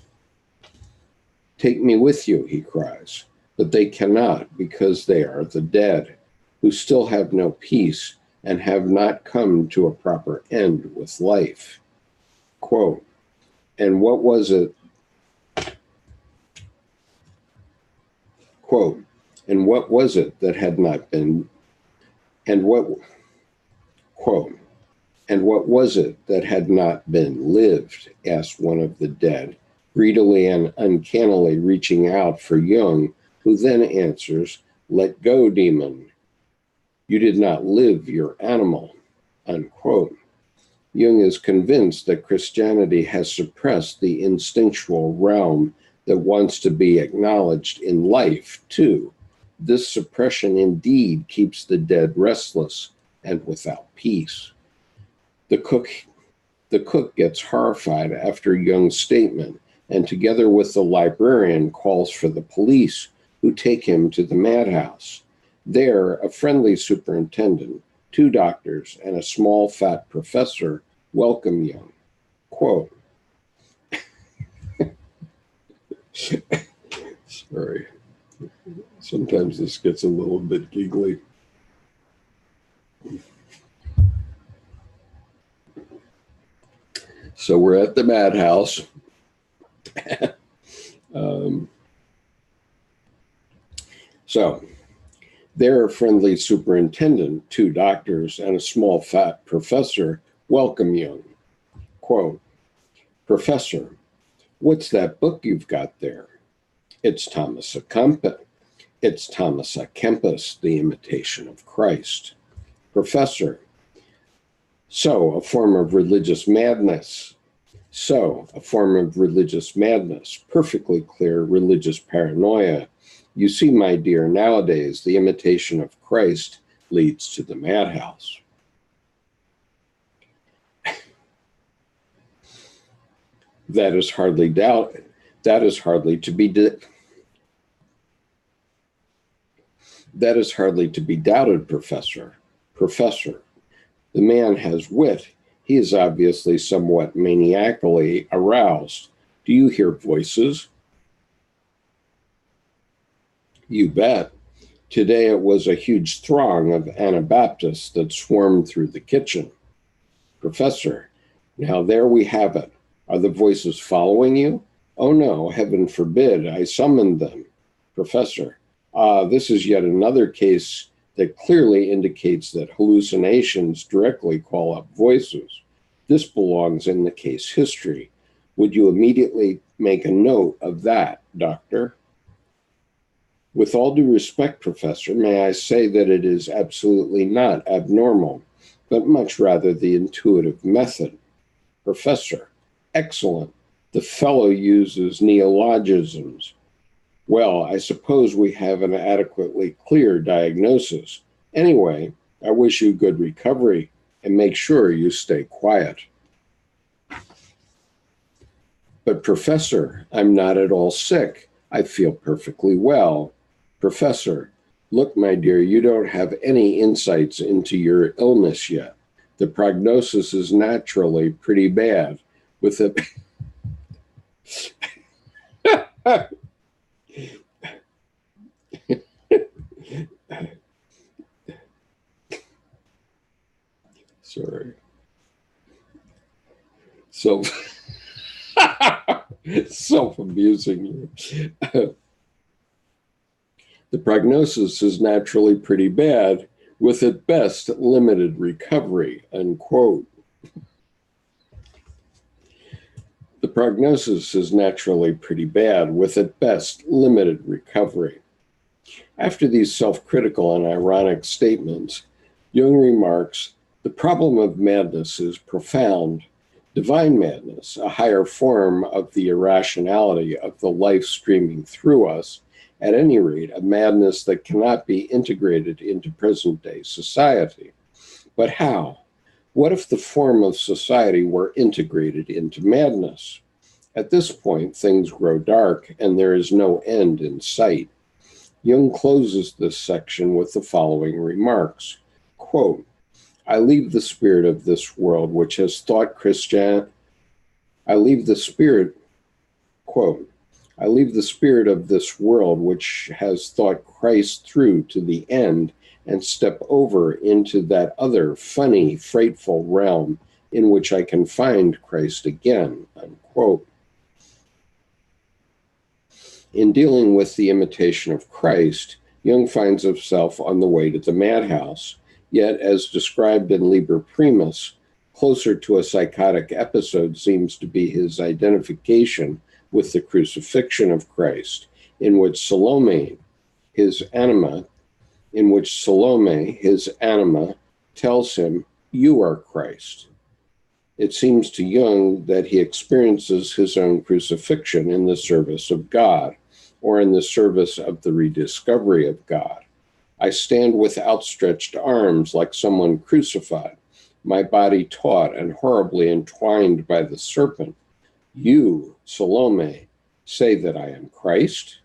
S1: Take me with you, he cries, but they cannot because they are the dead, who still have no peace and have not come to a proper end with life. Quote, and what was it? Quote, and what was it that had not been, and what Quote, "And what was it that had not been lived?" asked one of the dead, greedily and uncannily reaching out for Jung, who then answers, "Let go, demon. You did not live your animal." Unquote. Jung is convinced that Christianity has suppressed the instinctual realm that wants to be acknowledged in life, too. This suppression indeed keeps the dead restless and without peace. The cook gets horrified after Jung's statement, and together with the librarian calls for the police, who take him to the madhouse. There, a friendly superintendent, 2 doctors, and a small fat professor welcome Jung. Quote, sorry, sometimes this gets a little bit giggly. So we're at the madhouse. So there, a friendly superintendent, 2 doctors, and a small fat professor welcome Jung. Quote, "Professor, what's that book you've got there?" It's Thomas à Kempis, The Imitation of Christ." Professor, "So, a form of religious madness. Perfectly clear religious paranoia. You see, my dear, nowadays the imitation of Christ leads to the madhouse." That is hardly to be doubted, Professor. Professor, the man has wit. He is obviously somewhat maniacally aroused. Do you hear voices? You bet. Today it was a huge throng of Anabaptists that swarmed through the kitchen. Professor, now there we have it. Are the voices following you? Oh no, heaven forbid, I summoned them. Professor, this is yet another case that clearly indicates that hallucinations directly call up voices. This belongs in the case history. Would you immediately make a note of that, Doctor? With all due respect, Professor, may I say that it is absolutely not abnormal, but much rather the intuitive method. Professor, excellent. The fellow uses neologisms. Well, I suppose we have an adequately clear diagnosis. Anyway, I wish you good recovery and make sure you stay quiet. But Professor, I'm not at all sick. I feel perfectly well. Professor, look, my dear, you don't have any insights into your illness yet. The prognosis is naturally pretty bad with a sorry. So self-abusing you. The prognosis is naturally pretty bad, with at best limited recovery, unquote. The prognosis is naturally pretty bad, with at best limited recovery. After these self-critical and ironic statements, Jung remarks, the problem of madness is profound. Divine madness, a higher form of the irrationality of the life streaming through us, at any rate, a madness that cannot be integrated into present-day society. But how? What if the form of society were integrated into madness? At this point, things grow dark, and there is no end in sight. Jung closes this section with the following remarks. Quote, I leave the spirit of this world which has thought Christian. I leave the spirit, quote, I leave the spirit of this world which has thought Christ through to the end and step over into that other funny, frightful realm in which I can find Christ again, unquote. In dealing with the imitation of Christ, Jung finds himself on the way to the madhouse. Yet, as described in Liber Primus, closer to a psychotic episode seems to be his identification with the crucifixion of Christ, in which Salome, his anima, tells him, "You are Christ." It seems to Jung that he experiences his own crucifixion in the service of God, or in the service of the rediscovery of God. I stand with outstretched arms like someone crucified, my body taut and horribly entwined by the serpent. You, Salome, say that I am Christ?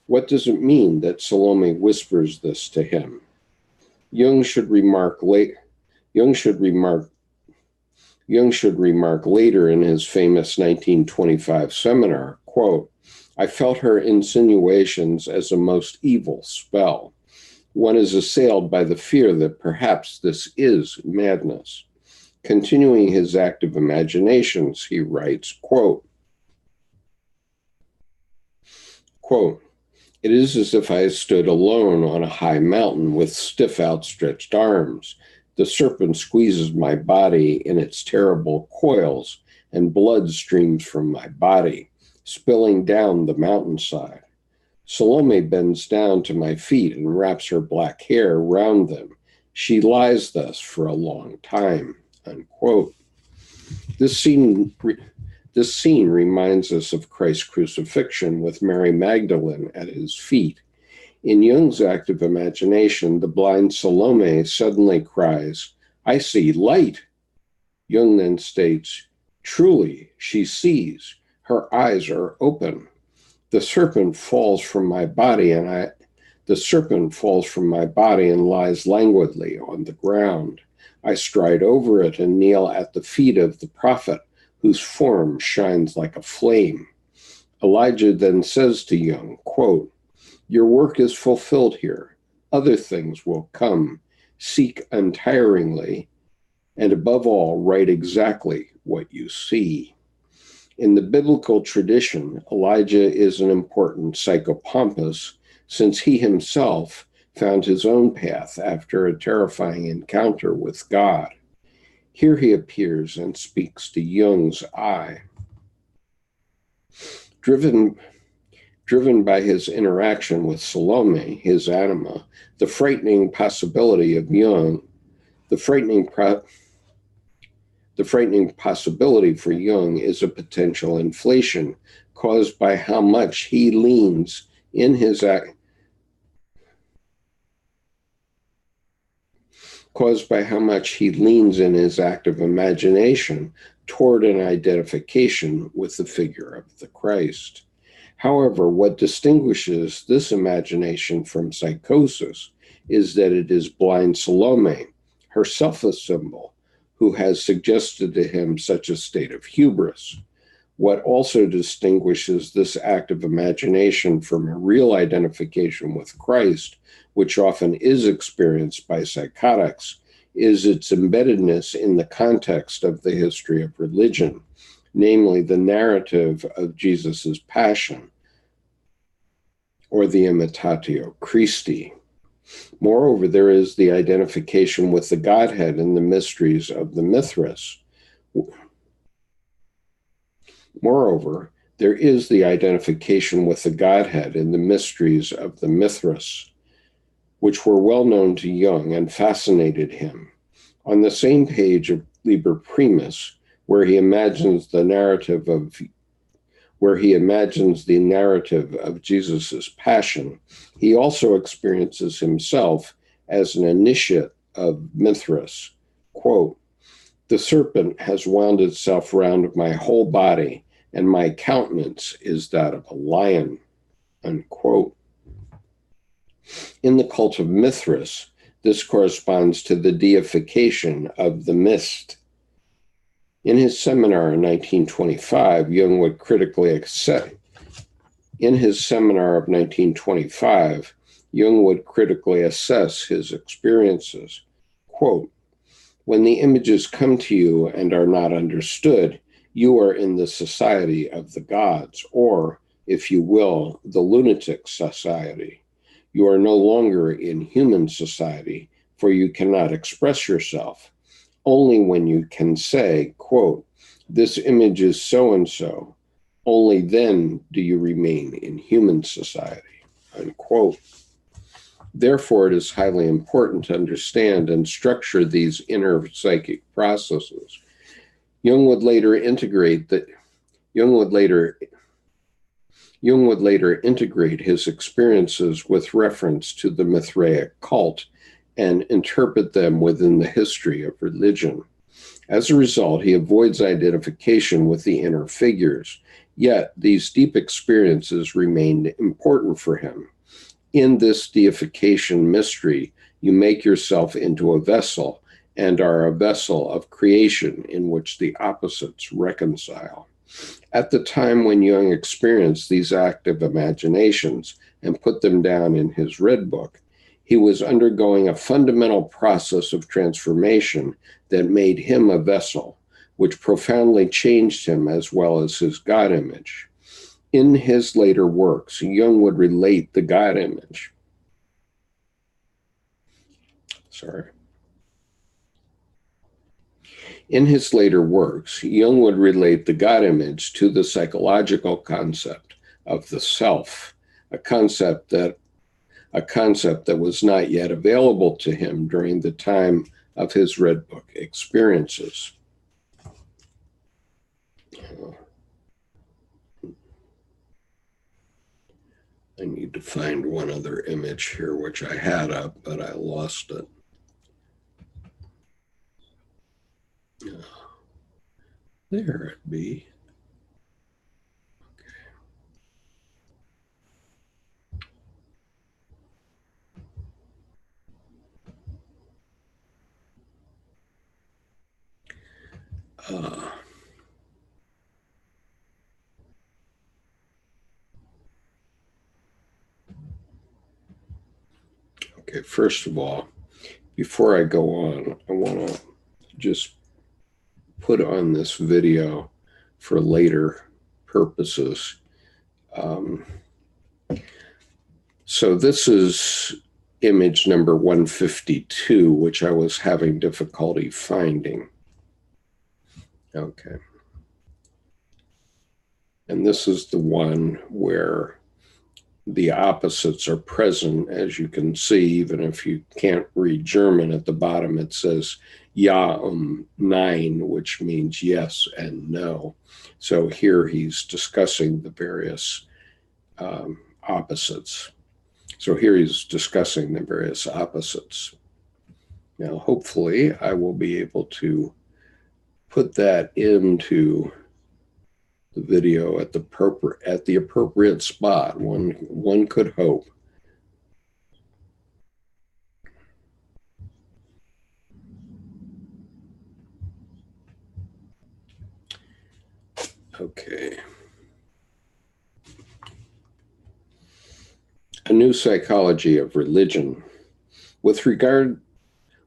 S1: What does it mean that Salome whispers this to him? Jung should remark later in his famous 1925 seminar, quote, "I felt her insinuations as a most evil spell. One is assailed by the fear that perhaps this is madness." Continuing his active imaginations, he writes, quote, "It is as if I stood alone on a high mountain with stiff outstretched arms. The serpent squeezes my body in its terrible coils, and blood streams from my body, spilling down the mountainside. Salome bends down to my feet and wraps her black hair round them. She lies thus for a long time," unquote. This scene reminds us of Christ's crucifixion with Mary Magdalene at his feet. In Jung's active imagination, the blind Salome suddenly cries, "I see light." Jung then states, "Truly, she sees. Her eyes are open. The serpent falls from my body and lies languidly on the ground. I stride over it and kneel at the feet of the prophet, whose form shines like a flame." Elijah then says to Jung, quote, "Your work is fulfilled here. Other things will come. Seek untiringly, and above all, write exactly what you see." In the biblical tradition, Elijah is an important psychopompus, since he himself found his own path after a terrifying encounter with God. Here he appears and speaks to Jung's eye. Driven by his interaction with Salome, his anima, the frightening possibility for Jung is a potential inflation caused by how much he leans in his active imagination toward an identification with the figure of the Christ. However, what distinguishes this imagination from psychosis is that it is blind Salome, herself a symbol, who has suggested to him such a state of hubris. What also distinguishes this act of imagination from a real identification with Christ, which often is experienced by psychotics, is its embeddedness in the context of the history of religion, namely the narrative of Jesus' passion, or the Imitatio Christi. Moreover, there is the identification with the Godhead in the mysteries of the Mithras. Moreover, there is the identification with the Godhead in the mysteries of the Mithras, which were well known to Jung and fascinated him. On the same page of Liber Primus, where he imagines the narrative of Jesus' passion, he also experiences himself as an initiate of Mithras. Quote, "The serpent has wound itself round my whole body, and my countenance is that of a lion," unquote. In the cult of Mithras, this corresponds to the deification of the mist. In his seminar in 1925, Jung would critically assess his experiences. Quote, "When the images come to you and are not understood, you are in the society of the gods, or, if you will, the lunatic society. You are no longer in human society, for you cannot express yourself. Only when you can say, quote, this image is so-and-so, only then do you remain in human society, unquote. Therefore, it is highly important to understand and structure these inner psychic processes. Jung would later integrate his experiences with reference to the Mithraic cult and interpret them within the history of religion. As a result, he avoids identification with the inner figures, yet these deep experiences remained important for him. In this deification mystery, you make yourself into a vessel and are a vessel of creation in which the opposites reconcile. At the time when Jung experienced these active imaginations and put them down in his Red Book, he was undergoing a fundamental process of transformation that made him a vessel, which profoundly changed him as well as his God image. In his later works, Jung would relate the God image. In his later works, Jung would relate the God image to the psychological concept of the self, a concept that was not yet available to him during the time of his Red Book experiences. I need to find one other image here, which I had up, but I lost it. There it be. Okay, first of all, before I go on, I want to just put on this video for later purposes. So this is image number 152, which I was having difficulty finding. Okay. And this is the one where the opposites are present, as you can see, even if you can't read German. At the bottom it says Ja Nein, which means yes and no. So here he's discussing the various opposites. So here he's discussing the various opposites. Now, hopefully I will be able to put that into the video at the appropriate spot. One could hope. Okay. A new psychology of religion. With regard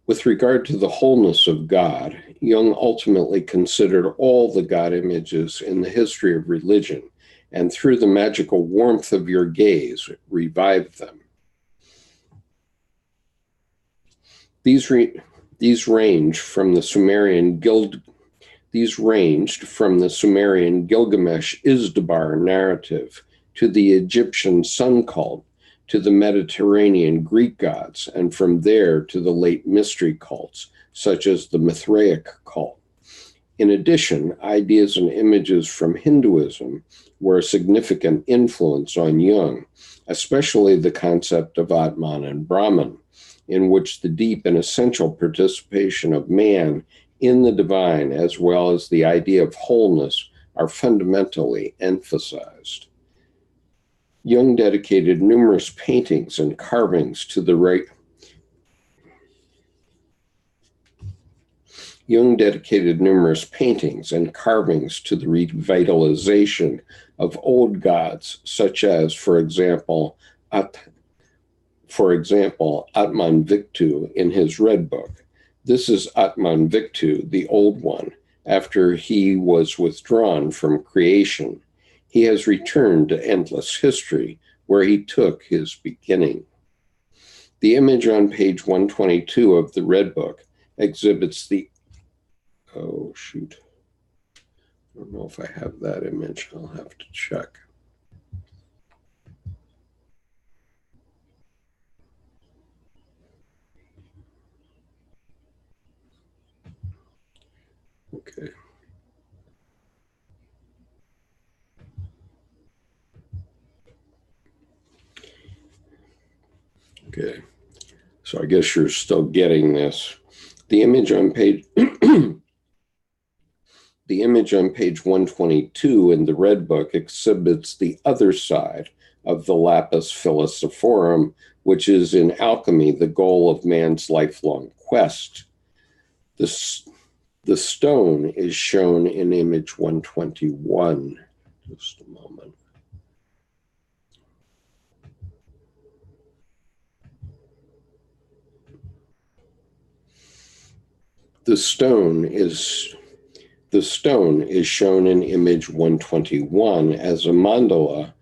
S1: to the wholeness of God, Jung ultimately considered all the God images in the history of religion, and through the magical warmth of your gaze, revived them. These ranged from the Sumerian Gilgamesh Izdubar narrative to the Egyptian sun cult, to the Mediterranean Greek gods, and from there to the late mystery cults, such as the Mithraic cult. In addition, ideas and images from Hinduism were a significant influence on Jung, especially the concept of Atman and Brahman, in which the deep and essential participation of man in the divine, as well as the idea of wholeness, are fundamentally emphasized. Jung dedicated numerous paintings and carvings to the revitalization of old gods, such as, for example, Atman Victu in his Red Book. This is Atman Victu, the Old One, after he was withdrawn from creation. He has returned to endless history, where he took his beginning. The image on page 122 of the Red Book exhibits the, oh shoot, I don't know if I have that image, I'll have to check. Okay. Okay, so I guess you're still getting this. The image on page the image on page 122 in the Red Book exhibits the other side of the lapis philosophorum, which is in alchemy the goal of man's lifelong quest. The stone is shown in image 121. Just a moment. The stone is shown in image 121 as a mandala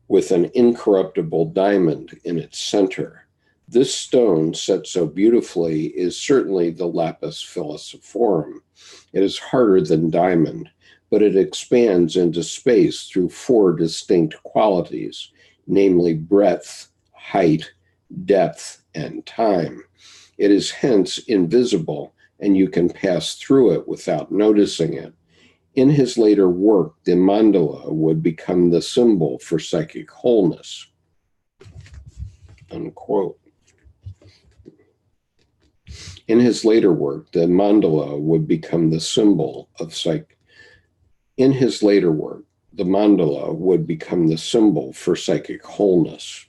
S1: with an incorruptible diamond in its center. This stone, set so beautifully, is certainly the lapis philosophorum. It is harder than diamond, but it expands into space through four distinct qualities, namely breadth, height, depth, and time. It is hence invisible, and you can pass through it without noticing it. In his later work, the mandala would become the symbol for psychic wholeness. Unquote. In his later work, the mandala would become the symbol of In his later work, the mandala would become the symbol for psychic wholeness.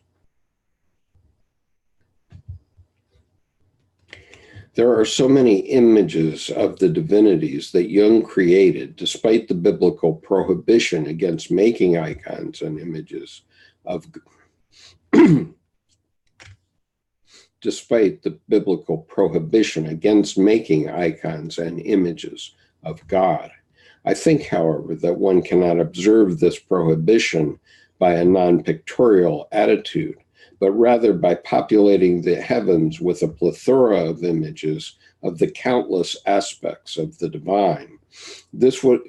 S1: There are so many images of the divinities that Jung created, despite the biblical prohibition against making icons and images of despite the biblical prohibition against making icons and images of God. I think, however, that one cannot observe this prohibition by a non-pictorial attitude, but rather by populating the heavens with a plethora of images of the countless aspects of the divine. This would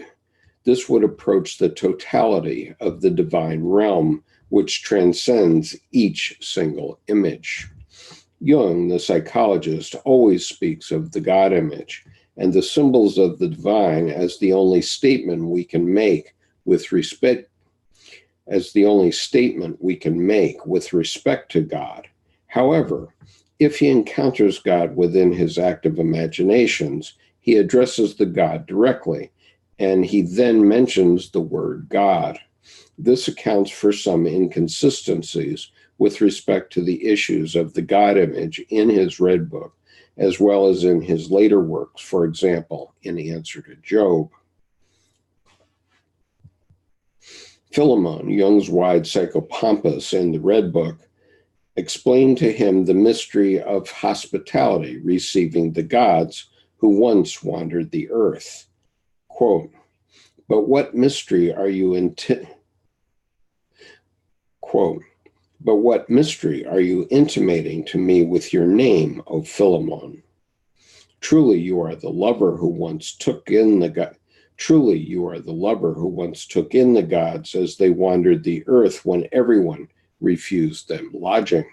S1: approach the totality of the divine realm, which transcends each single image. Jung, the psychologist, always speaks of the God image and the symbols of the divine as the only statement we can make with respect to God. However, if he encounters God within his active imaginations, he addresses the God directly, and he then mentions the word God. This accounts for some inconsistencies with respect to the issues of the God image in his Red Book, as well as in his later works, for example, in Answer to Job. Philemon, Jung's wide psychopompus in the Red Book, explained to him the mystery of hospitality receiving the gods who once wandered the earth. Quote, but what mystery are you intimating to me with your name, O Philemon? Truly you are the lover who once took in the gods as they wandered the earth when everyone refused them lodging.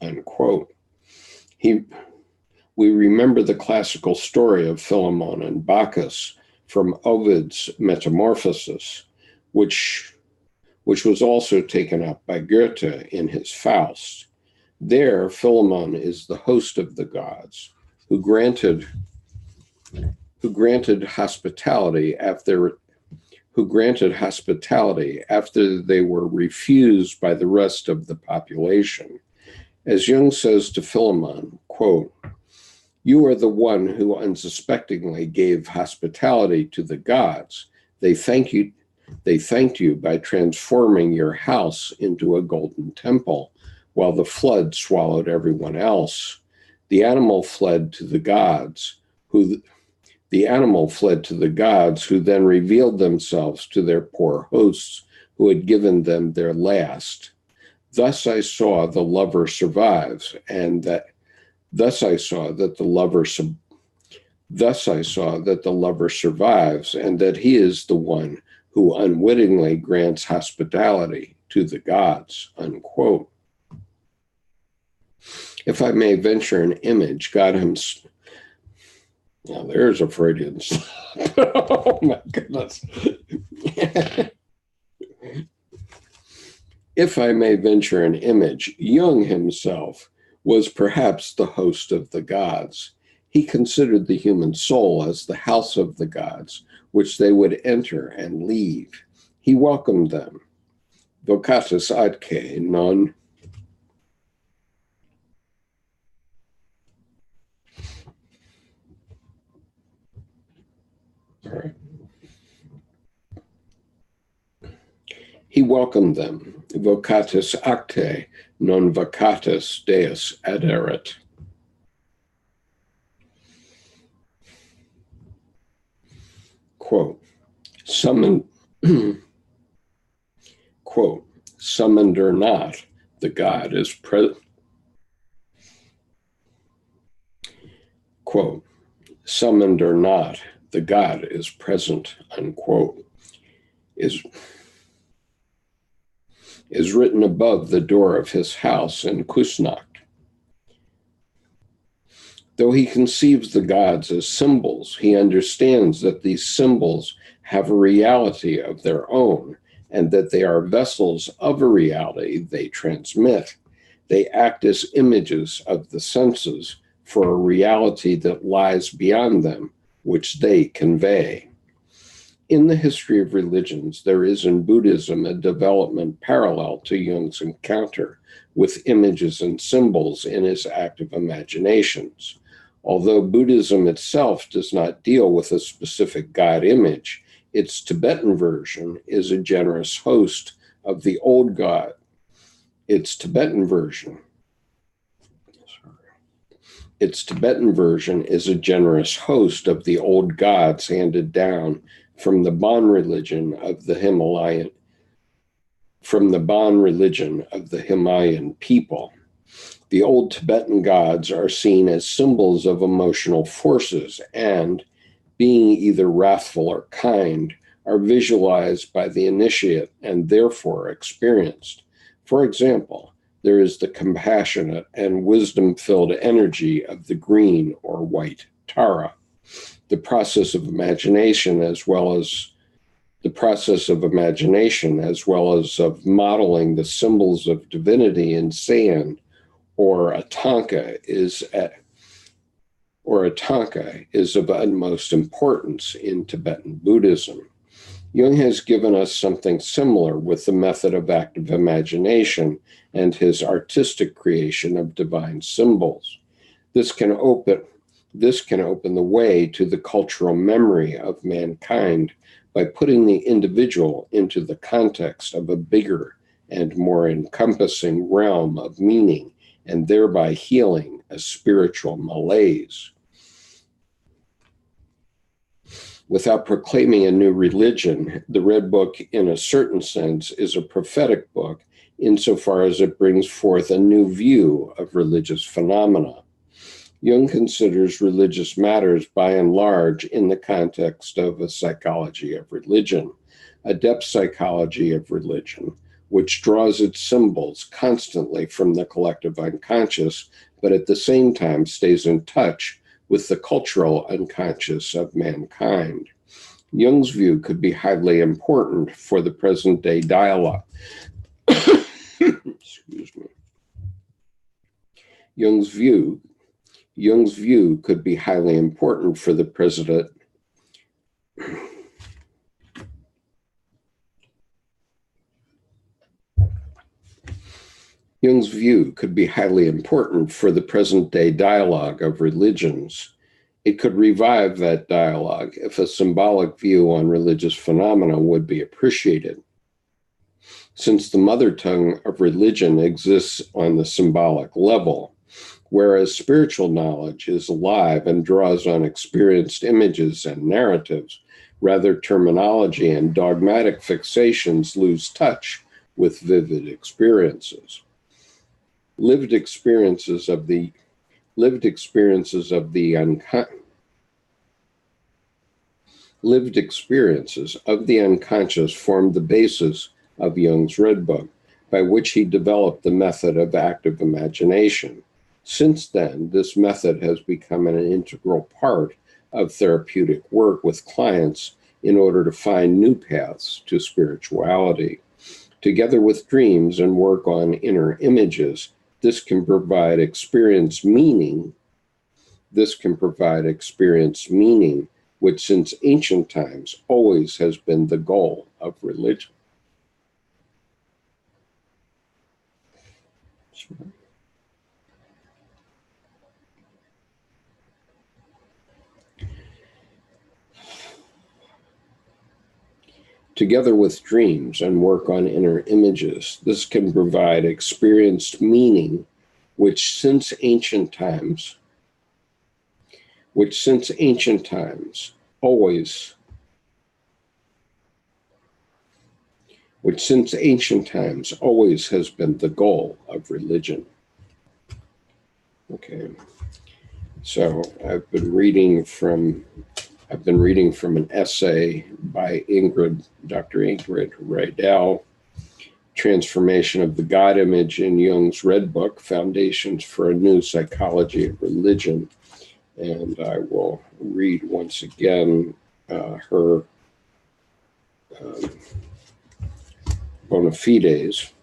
S1: Unquote. We remember the classical story of Philemon and Bacchus from Ovid's Metamorphoses, which was also taken up by Goethe in his Faust. There, Philemon is the host of the gods, who granted hospitality after they were refused by the rest of the population. As Jung says to Philemon, quote, you are the one who unsuspectingly gave hospitality to the gods. They thanked you by transforming your house into a golden temple, while the flood swallowed everyone else. The animal fled to the gods, who then revealed themselves to their poor hosts, who had given them their last. Thus I saw the lover survives, and that thus I saw that the lover thus I saw that the lover survives, and that he is the one who unwittingly grants hospitality to the gods, unquote. If I may venture an image, God himself. Now there's a Freudian slip. Oh my goodness. If I may venture an image, Jung himself was perhaps the host of the gods. He considered the human soul as the house of the gods, which they would enter and leave. He welcomed them. Vocatus atque non. All right. He welcomed them. Vocatus acte, non vocatus Deus aderat. Quote, summoned, quote, summoned or not, the God is present. Quote, summoned or not, the God is present, unquote, is written above the door of his house in Kusnacht. Though he conceives the gods as symbols, he understands that these symbols have a reality of their own and that they are vessels of a reality they transmit. They act as images of the senses for a reality that lies beyond them, which they convey. In the history of religions, there is in Buddhism a development parallel to Jung's encounter with images and symbols in his active imaginations. Although Buddhism itself does not deal with a specific God image, its Tibetan version is a generous host of the old God. Its Tibetan version is a generous host of the old gods handed down from the Bon religion of the Himalayan people. The old Tibetan gods are seen as symbols of emotional forces and, being either wrathful or kind, are visualized by the initiate and therefore experienced. For example, there is the compassionate and wisdom-filled energy of the green or white Tara. The process of imagination as well as of modeling the symbols of divinity in sand or a tanka is of utmost importance in Tibetan Buddhism. Jung has given us something similar with the method of active imagination and his artistic creation of divine symbols. This can open the way to the cultural memory of mankind by putting the individual into the context of a bigger and more encompassing realm of meaning, and thereby healing a spiritual malaise. Without proclaiming a new religion, the Red Book, in a certain sense, is a prophetic book insofar as it brings forth a new view of religious phenomena. Jung considers religious matters by and large in the context of a psychology of religion, a depth psychology of religion, which draws its symbols constantly from the collective unconscious, but at the same time stays in touch with the cultural unconscious of mankind. Jung's view could be highly important for the present-day dialogue. Excuse me. Jung's view could be highly important for the present. Jung's view could be highly important for the present-day dialogue of religions. It could revive that dialogue if a symbolic view on religious phenomena would be appreciated. Since the mother tongue of religion exists on the symbolic level, whereas spiritual knowledge is alive and draws on experienced images and narratives, rather terminology and dogmatic fixations lose touch with vivid experiences. Lived experiences of the unconscious formed the basis of Jung's Red Book, by which he developed the method of active imagination. Since then, this method has become an integral part of therapeutic work with clients in order to find new paths to spirituality. Together with dreams and work on inner images, this can provide experience meaning. Which since ancient times always has been the goal of religion. Together with dreams and work on inner images, this can provide experienced meaning, which since ancient times always has been the goal of religion. Okay, so I've been reading from an essay by Dr. Ingrid Riedel, Transformation of the God Image in Jung's Red Book, Foundations for a New Psychology of Religion. And I will read once again her bona fides.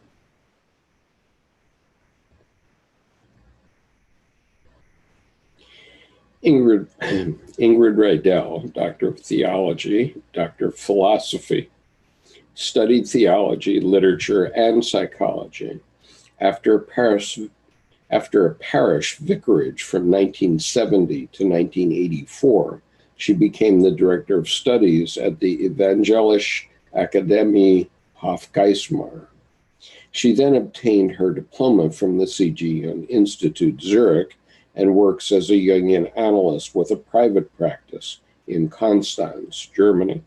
S1: Ingrid Riedel, Doctor of Theology, Doctor of Philosophy, studied theology, literature, and psychology. After a parish vicarage from 1970 to 1984, she became the director of studies at the Evangelische Akademie Hofgeismar. She then obtained her diploma from the C.G. Jung Institute, Zurich, and works as a Jungian analyst with a private practice in Konstanz, Germany.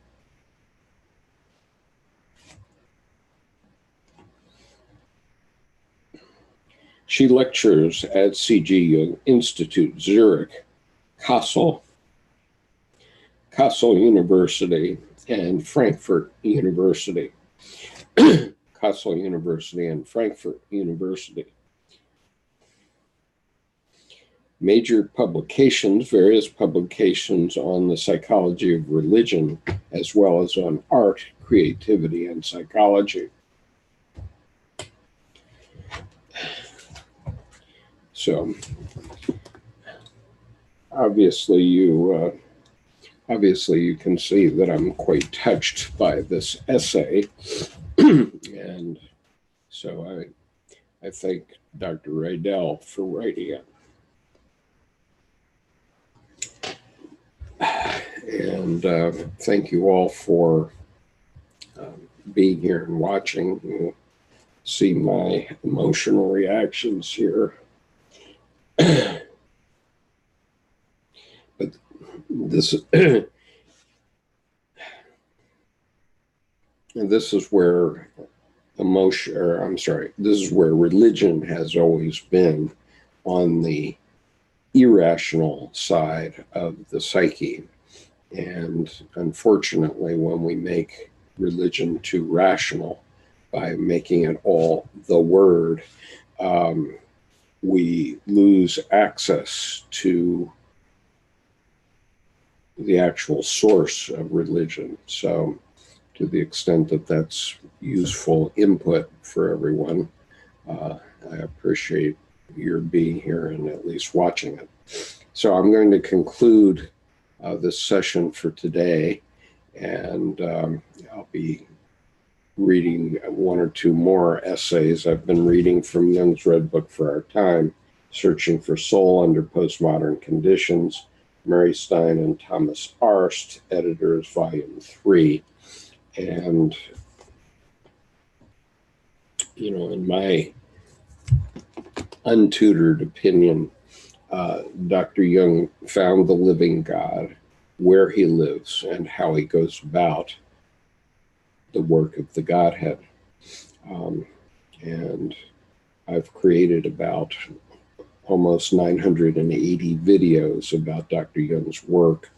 S1: She lectures at C.G. Jung Institute, Zurich, Kassel University, and Frankfurt University. Kassel University and Frankfurt University. Various publications on the psychology of religion, as well as on art, creativity, and psychology. So, obviously you can see that I'm quite touched by this essay, and so I thank Dr. Riedel for writing it. And thank you all for being here and watching. You see my emotional reactions here. But this is where this is where religion has always been, on the irrational side of the psyche. And unfortunately, when we make religion too rational by making it all the word, we lose access to the actual source of religion. So to the extent that that's useful input for everyone, I appreciate your being here and at least watching it. So I'm going to conclude this session for today, and I'll be reading one or two more essays. I've been reading from Jung's Red Book for Our Time, Searching for Soul Under Postmodern Conditions, Mary Stein and Thomas Arzt, editors, Volume 3. And, in my untutored opinion, Dr. Jung found the living God, where he lives, and how he goes about the work of the Godhead. And I've created about almost 980 videos about Dr. Jung's work.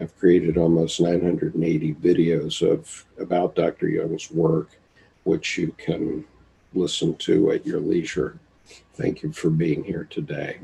S1: I've created almost 980 videos about Dr. Jung's work, which you can listen to at your leisure. Thank you for being here today.